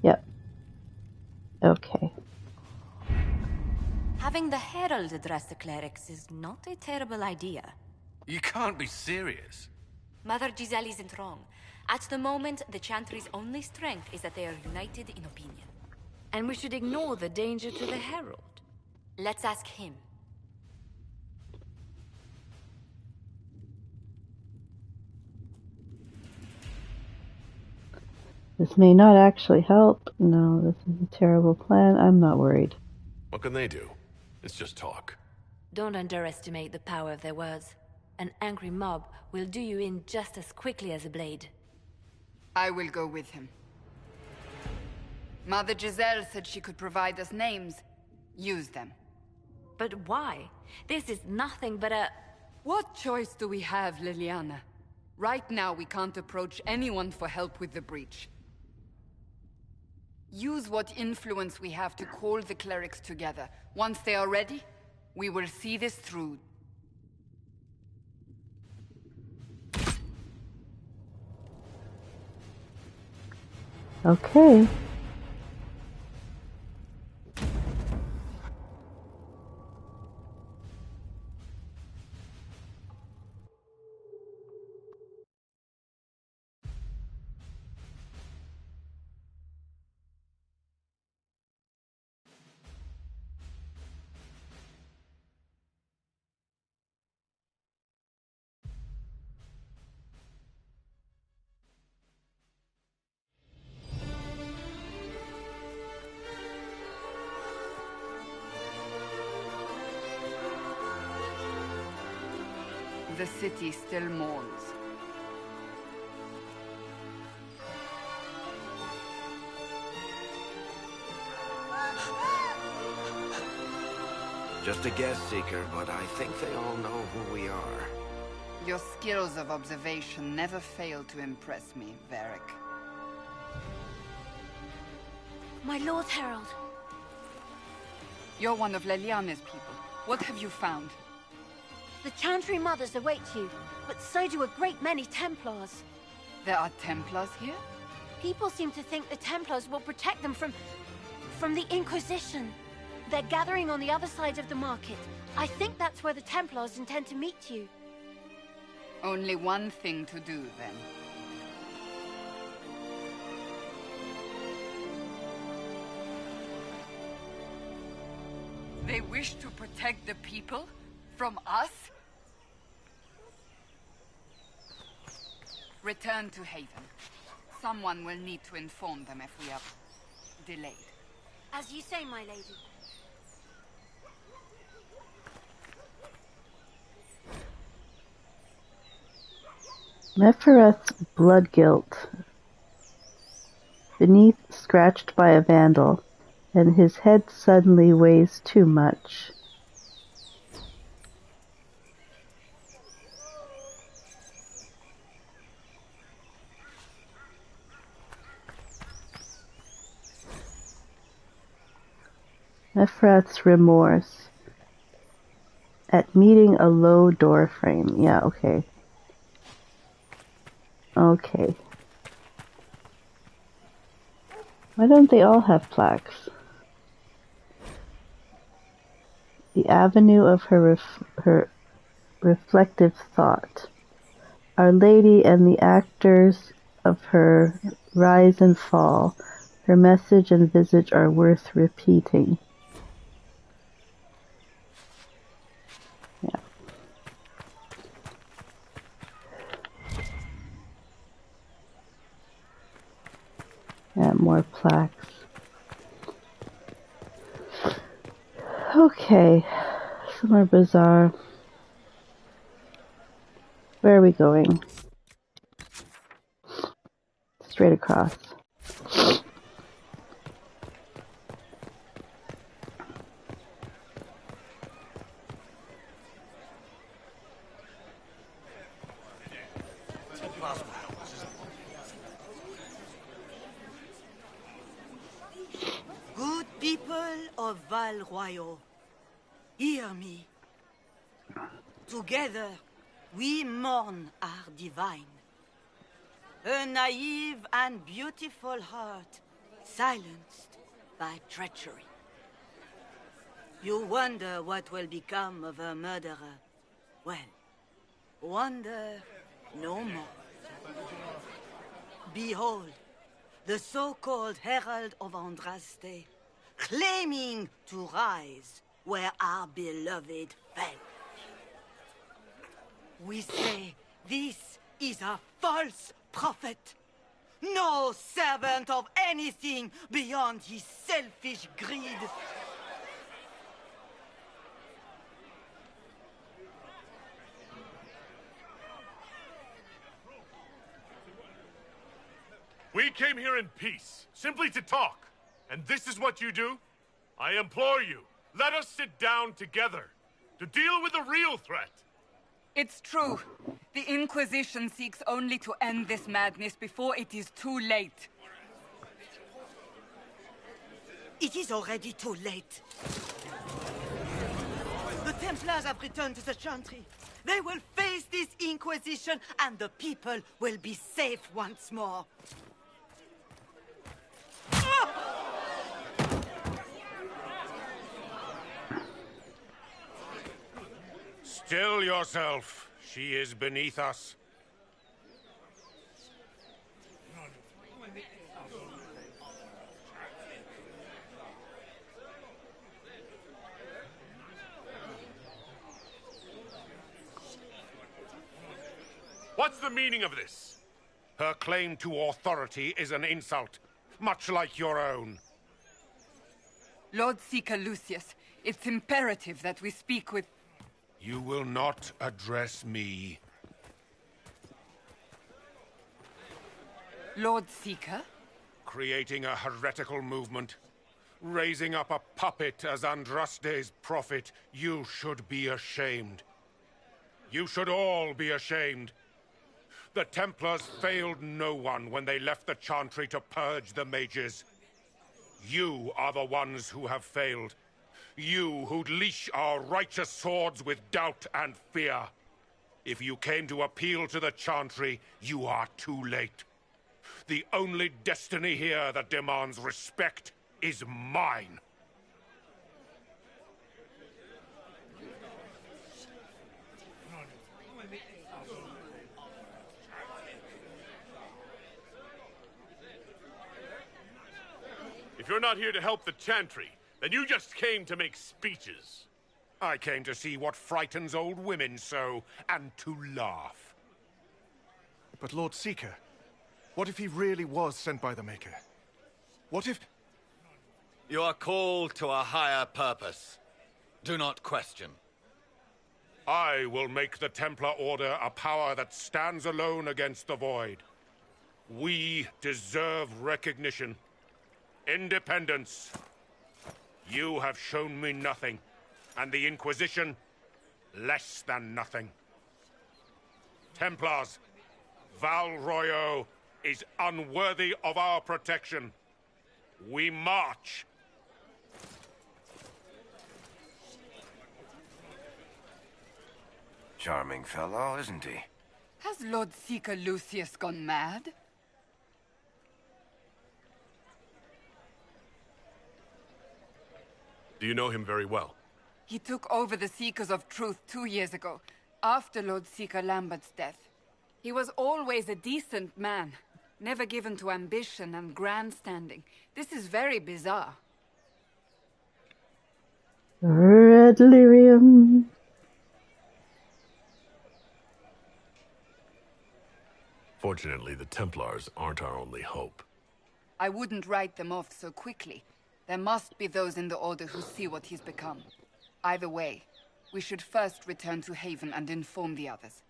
Yep. Okay. Having the Herald address the clerics is not a terrible idea. You can't be serious. Mother Giselle isn't wrong. At the moment, the Chantry's only strength is that they are united in opinion. And we should ignore the danger to the Herald. Let's ask him. This may not actually help. No, this is a terrible plan. I'm not worried. What can they do? It's just talk. Don't underestimate the power of their words. An angry mob will do you in just as quickly as a blade. I will go with him. Mother Giselle said she could provide us names. Use them. But why? This is nothing but a... What choice do we have, Liliana? Right now we can't approach anyone for help with the breach. Use what influence we have to call the clerics together. Once they are ready, we will see this through. Okay. The city still mourns. Just a guest seeker, but I think they all know who we are. Your skills of observation never fail to impress me, Varric. My Lord Herald. You're one of Leliane's people. What have you found? The Chantry Mothers await you, but so do a great many Templars. There are Templars here? People seem to think the Templars will protect them from the Inquisition. They're gathering on the other side of the market. I think that's where the Templars intend to meet you. Only one thing to do, then. They wish to protect the people? From us? Return to Haven. Someone will need to inform them if we are delayed. As you say, my lady. Mepharath's blood guilt. Beneath, scratched by a vandal, and his head suddenly weighs too much. Mephrath's remorse. At meeting a low door frame. Yeah, okay. Okay. Why don't they all have plaques? The avenue of her reflective thought. Our Lady and the actors of her rise and fall. Her message and visage are worth repeating. Yeah. And more plaques. Okay. Somewhere bizarre. Where are we going? Straight across. Good people of Val Royeaux, hear me. Together, we mourn our divine. A naive and beautiful heart, silenced by treachery. You wonder what will become of a murderer. Well, wonder no more. Behold, the so-called Herald of Andraste, claiming to rise where our beloved fell. We say this is a false prophet. No servant of anything beyond his selfish greed. We came here in peace, simply to talk. And this is what you do? I implore you, let us sit down together to deal with the real threat. It's true. The Inquisition seeks only to end this madness before it is too late. It is already too late. The Templars have returned to the Chantry. They will face this Inquisition, and the people will be safe once more. Still yourself. She is beneath us. What's the meaning of this? Her claim to authority is an insult, much like your own. Lord Seeker Lucius, it's imperative that we speak with... You will not address me. Lord Seeker? Creating a heretical movement. Raising up a puppet as Andraste's prophet, you should be ashamed. You should all be ashamed. The Templars failed no one when they left the Chantry to purge the mages. You are the ones who have failed. You who'd leash our righteous swords with doubt and fear. If you came to appeal to the Chantry, you are too late. The only destiny here that demands respect is mine. If you're not here to help the Chantry, then you just came to make speeches. I came to see what frightens old women so, and to laugh. But Lord Seeker, what if he really was sent by the Maker? What if... You are called to a higher purpose. Do not question. I will make the Templar Order a power that stands alone against the Void. We deserve recognition. Independence. You have shown me nothing, and the Inquisition, less than nothing. Templars, Val Royeaux is unworthy of our protection. We march. Charming fellow, isn't he? Has Lord Seeker Lucius gone mad? Do you know him very well? He took over the Seekers of Truth 2 years ago, after Lord Seeker Lambert's death. He was always a decent man, never given to ambition and grandstanding. This is very bizarre. Red lyrium. Fortunately, the Templars aren't our only hope. I wouldn't write them off so quickly. There must be those in the Order who see what he's become. Either way, we should first return to Haven and inform the others.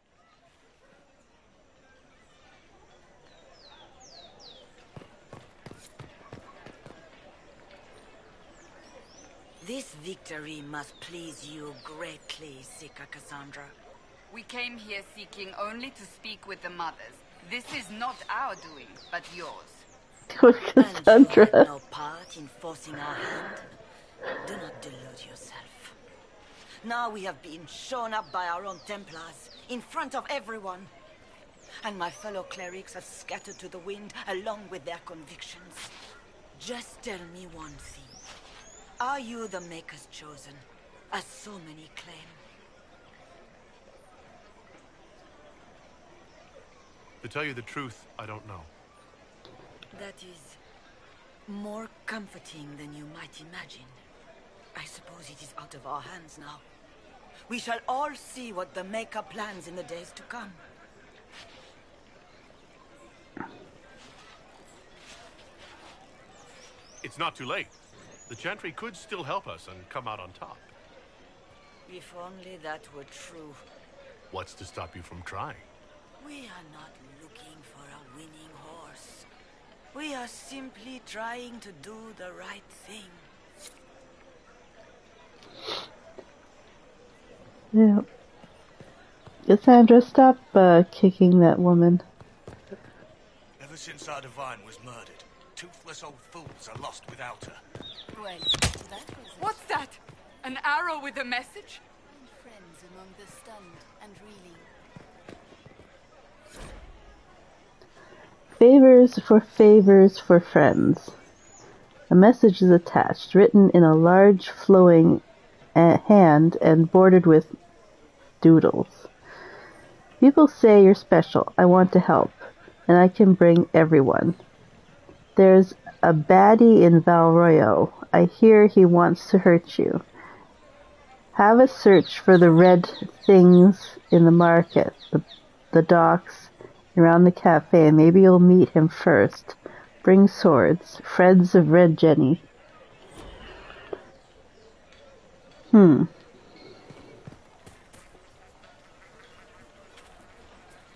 This victory must please you greatly, Seeker Cassandra. We came here seeking only to speak with the mothers. This is not our doing, but yours. And you had no part in forcing our hand. Do not delude yourself. Now we have been shown up by our own Templars, in front of everyone. And my fellow clerics have scattered to the wind along with their convictions. Just tell me one thing. Are you the Maker's chosen, as so many claim? To tell you the truth, I don't know. That is more comforting than you might imagine. I suppose it is out of our hands now. We shall all see what the Maker plans in the days to come. It's not too late. The Chantry could still help us and come out on top. If only that were true. What's to stop you from trying? We are not looking for a winning horse. We are simply trying to do the right thing. Yeah. Cassandra, stop kicking that woman. Ever since our divine was murdered, toothless old fools are lost without her. Well, what's that? An arrow with a message? Find friends among the stunned and reeling. Favors for friends. A message is attached, written in a large flowing hand and bordered with doodles. People say you're special. I want to help, and I can bring everyone. There's a baddie in Val Royeaux. I hear he wants to hurt you. Have a search for the red things in the market, the docks, around the cafe. Maybe you'll meet him first. Bring swords. Friends of Red Jenny.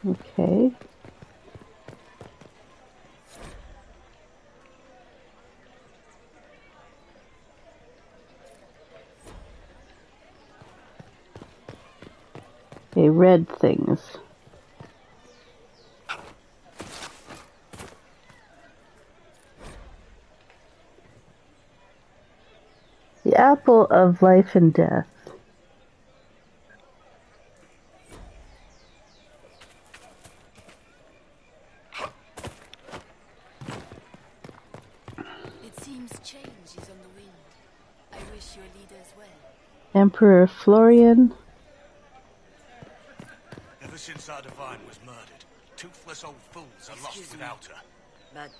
Okay. red things. The apple of life and death. It seems change is on the wind. I wish your leaders well. Emperor Florian. Ever since our divine was murdered, toothless old fools are lost without her. But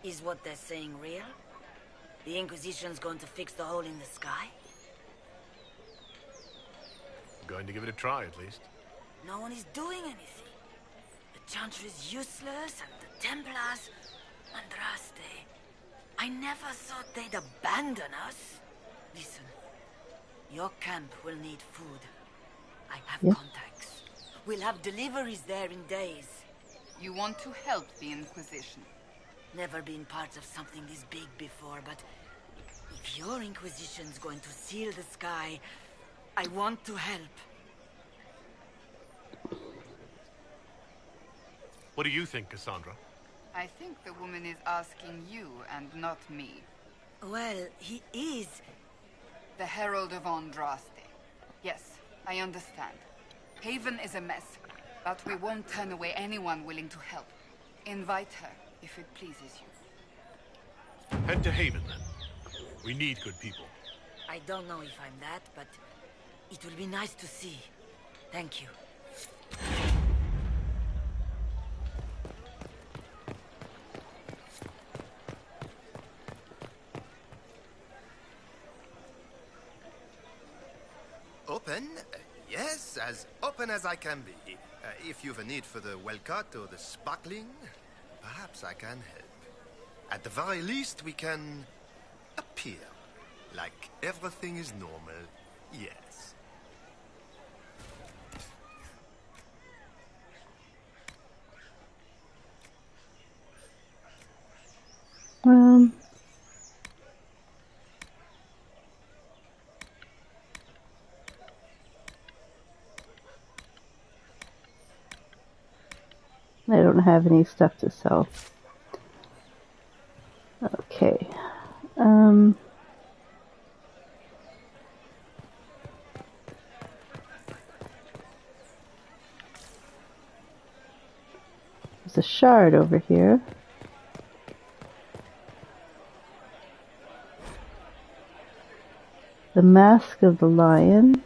is what they're saying real? The Inquisition's going to fix the hole in the sky? Going to give it a try, at least. No one is doing anything. The Chantry is useless, and the Templars... Andraste. I never thought they'd abandon us. Listen, your camp will need food. I have contacts. We'll have deliveries there in days. You want to help the Inquisition? Never been part of something this big before, but if your Inquisition's going to seal the sky, I want to help. What do you think, Cassandra? I think the woman is asking you and not me. Well, he is. The Herald of Andraste. Yes, I understand. Haven is a mess, but we won't turn away anyone willing to help. Invite her, if it pleases you. Head to Haven, then. We need good people. I don't know if I'm that, but it will be nice to see. Thank you. Open? Yes, as open as I can be. If you've a need for the well-cut or the sparkling, perhaps I can help. At the very least, we can appear like everything is normal. Yes. I don't have any stuff to sell. Okay. There's a shard over here. The Mask of the Lion.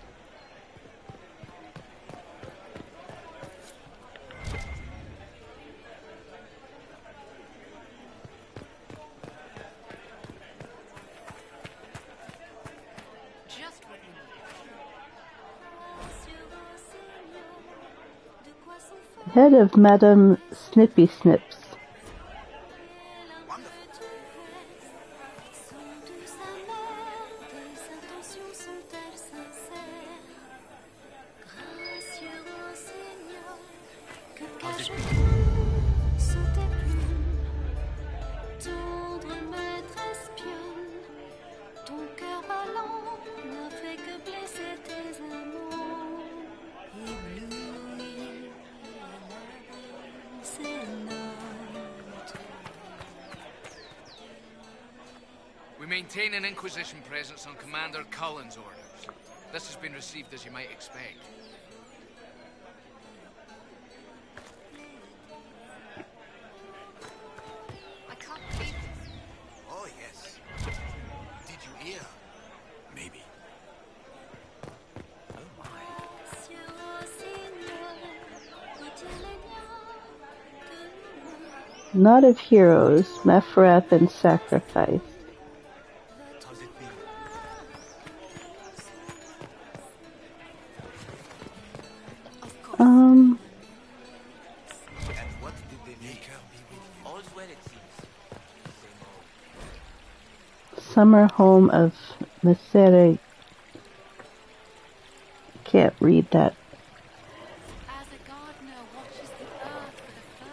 Head of Madame Snippy Snips. We maintain an Inquisition presence on Commander Cullen's orders. This has been received as you might expect. I can't believe this. Oh, yes. Did you hear? Maybe. Oh, my. Not of Heroes, Mephrath and Sacrifice. Summer home of Mesere. Can't read that.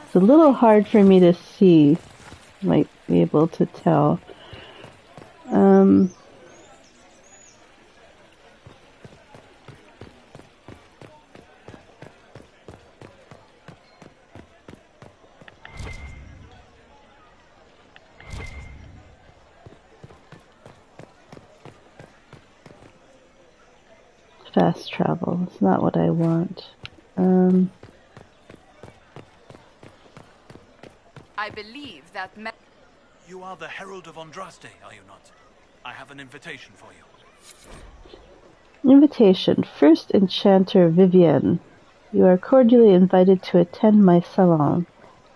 It's a little hard for me to see. Might be able to tell. fast travel. It's not what I want. I believe that You are the Herald of Andraste, are you not? I have an invitation for you. Invitation. First Enchanter Vivienne. You are cordially invited to attend my salon,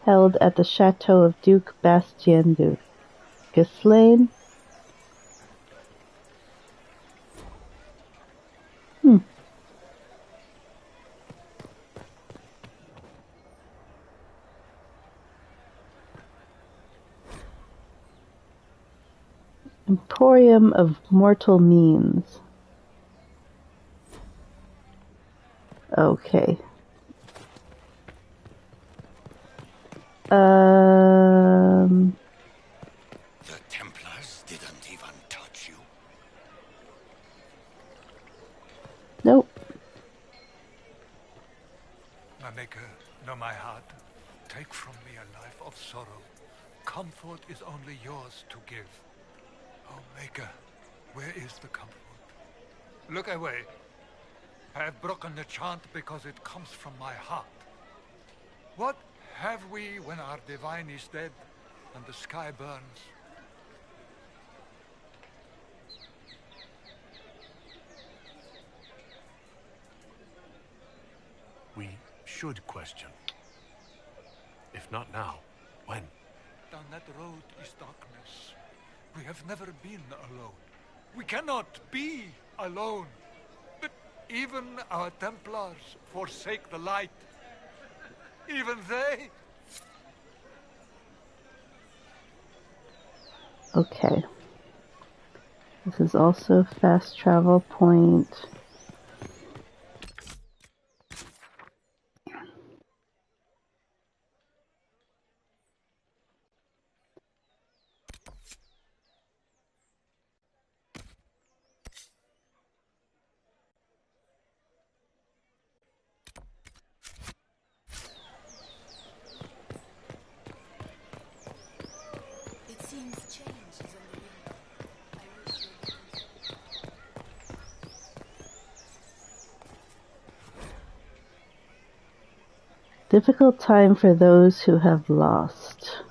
held at the chateau of Duke Bastien de Ghislaine. Emporium of Mortal Means. Okay. The Templars didn't even touch you. Nope. My Maker, know my heart. Take from me a life of sorrow. Comfort is only yours to give. Oh, Maker, where is the comfort? Look away. I have broken the chant because it comes from my heart. What have we when our divine is dead and the sky burns? We should question. If not now, when? Down that road is darkness. We have never been alone. We cannot be alone. But even our Templars forsake the light. Even they. Okay. This is also a fast travel point. It seems change is on the wind. I wish your leaders... Difficult time for those who have lost.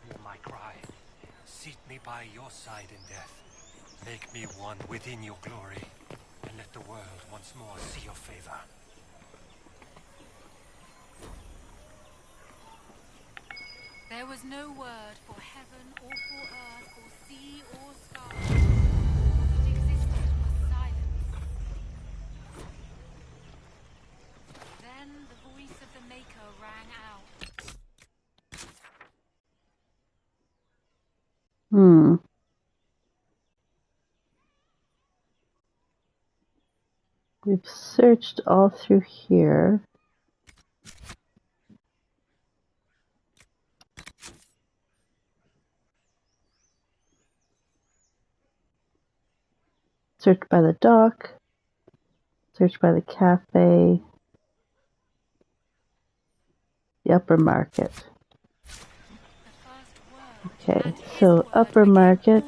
Hear my cry. Seat me by your side in death. Make me one within your glory, and let the world once more see your favor. There was no word for heaven or for earth or sea or sky. What existed was silence. Then the voice of the Maker rang out. We've searched all through here. Searched by the dock. Searched by the cafe. The upper market. Okay, so upper market.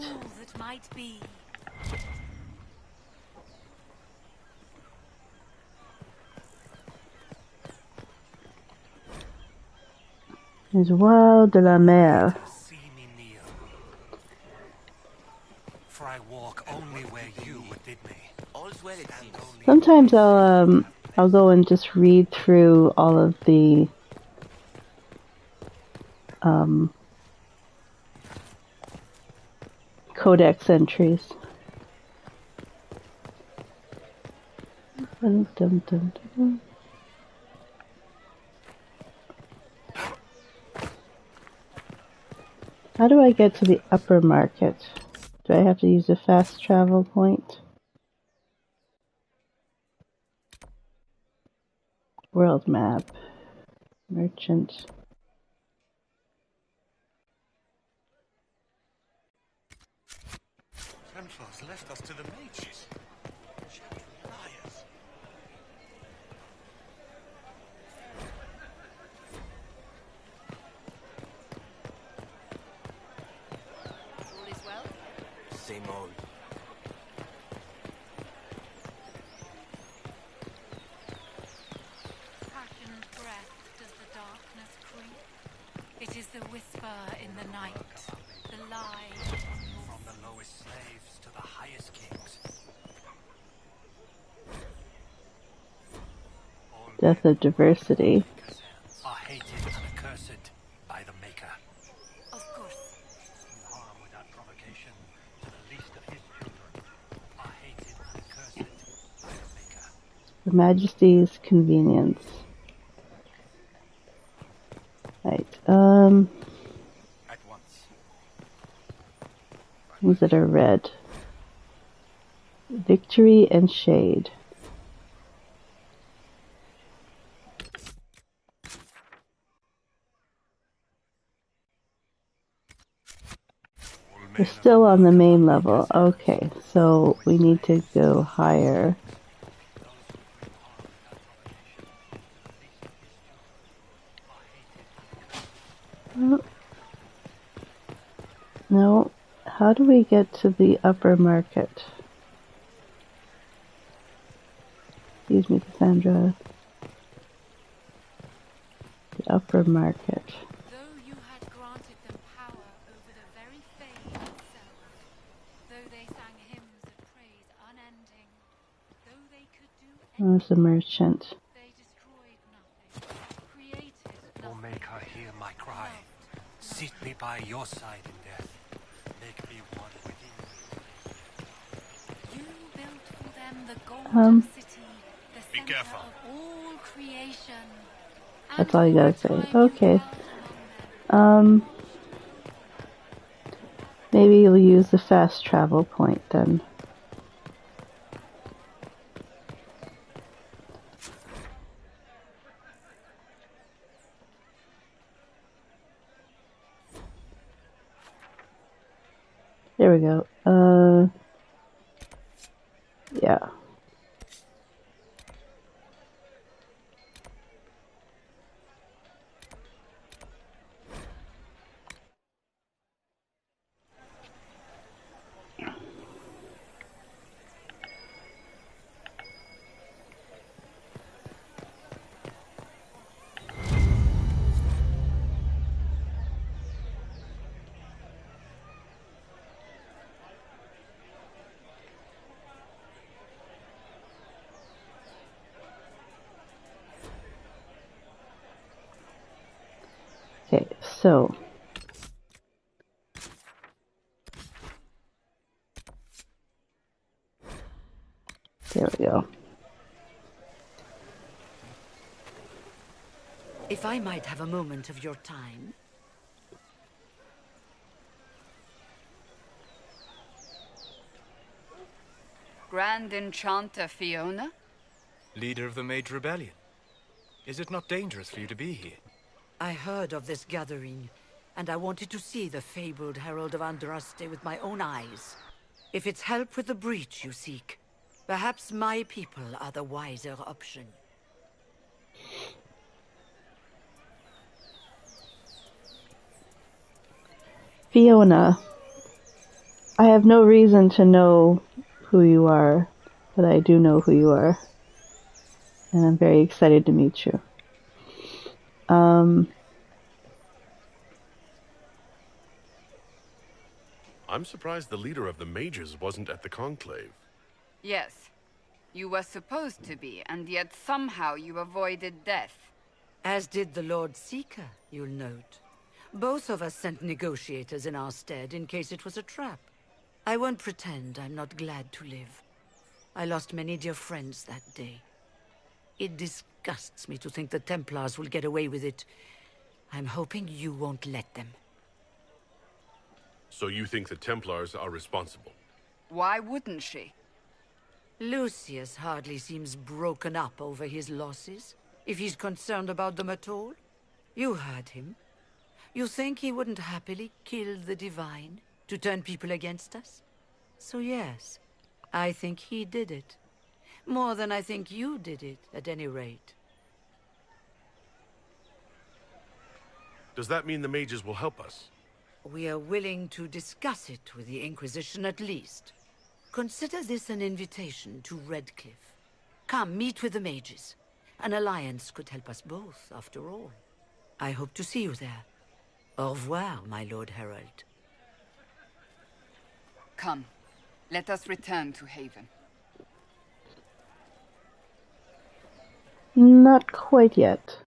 Is Wow de la Mer. For I walk only where you would bid me. All's well, it seems. Sometimes I'll go and just read through all of the codex entries. Dun, dun, dun, dun. How do I get to the upper market? Do I have to use a fast travel point? World map. Merchant. Templars left us to the mages. in the night. The lie From the lowest slaves to the highest kings. Death of diversity. Are hated and accursed by the Maker. Of course. You harm without provocation to the least of his children. Are hated and accursed by the Maker. Her Majesty's convenience. Right. At once. Things that are red. Victory and shade. We're still on the main level. Okay, so we need to go higher. No, how do we get to the upper market? Excuse me, Cassandra. The upper market. Though you had granted them power over the very fame itself, though they sang hymns of praise unending, though they could do There's a merchant. they destroyed nothing, created O Maker, hear my cry. Seat me by your side in death. Make me one within you. You built for them the golden city, the Be center careful. of all creation. That's all you gotta say. Okay. Maybe we'll use the fast travel point then. There we go. Yeah. Okay, so there we go. If I might have a moment of your time. Grand Enchanter Fiona? Leader of the Mage Rebellion. Is it not dangerous for you to be here? I heard of this gathering, and I wanted to see the fabled Herald of Andraste with my own eyes. If it's help with the breach you seek, perhaps my people are the wiser option. Fiona, I have no reason to know who you are, but I do know who you are. And I'm very excited to meet you. I'm surprised the leader of the mages wasn't at the conclave. Yes. You were supposed to be, and yet somehow you avoided death. As did the Lord Seeker, you'll note. Both of us sent negotiators in our stead in case it was a trap. I won't pretend I'm not glad to live. I lost many dear friends that day. It disgusts me to think the Templars will get away with it. I'm hoping you won't let them. So you think the Templars are responsible? Why wouldn't she? Lucius hardly seems broken up over his losses, if he's concerned about them at all. You heard him. You think he wouldn't happily kill the Divine to turn people against us? So yes, I think he did it. More than I think you did it, at any rate. Does that mean the mages will help us? We are willing to discuss it with the Inquisition at least. Consider this an invitation to Redcliffe. Come, meet with the mages. An alliance could help us both, after all. I hope to see you there. Au revoir, my Lord Herald. Come, let us return to Haven. Not quite yet.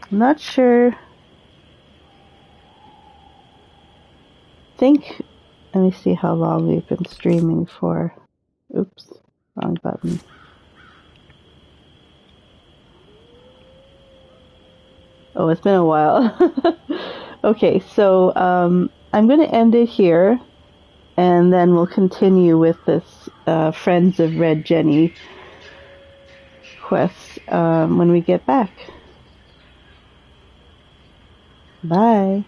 I'm not sure. Let me see how long we've been streaming for. Oops, wrong button. Oh, it's been a while. Okay, so I'm going to end it here, and then we'll continue with this Friends of Red Jenny quest when we get back. Bye.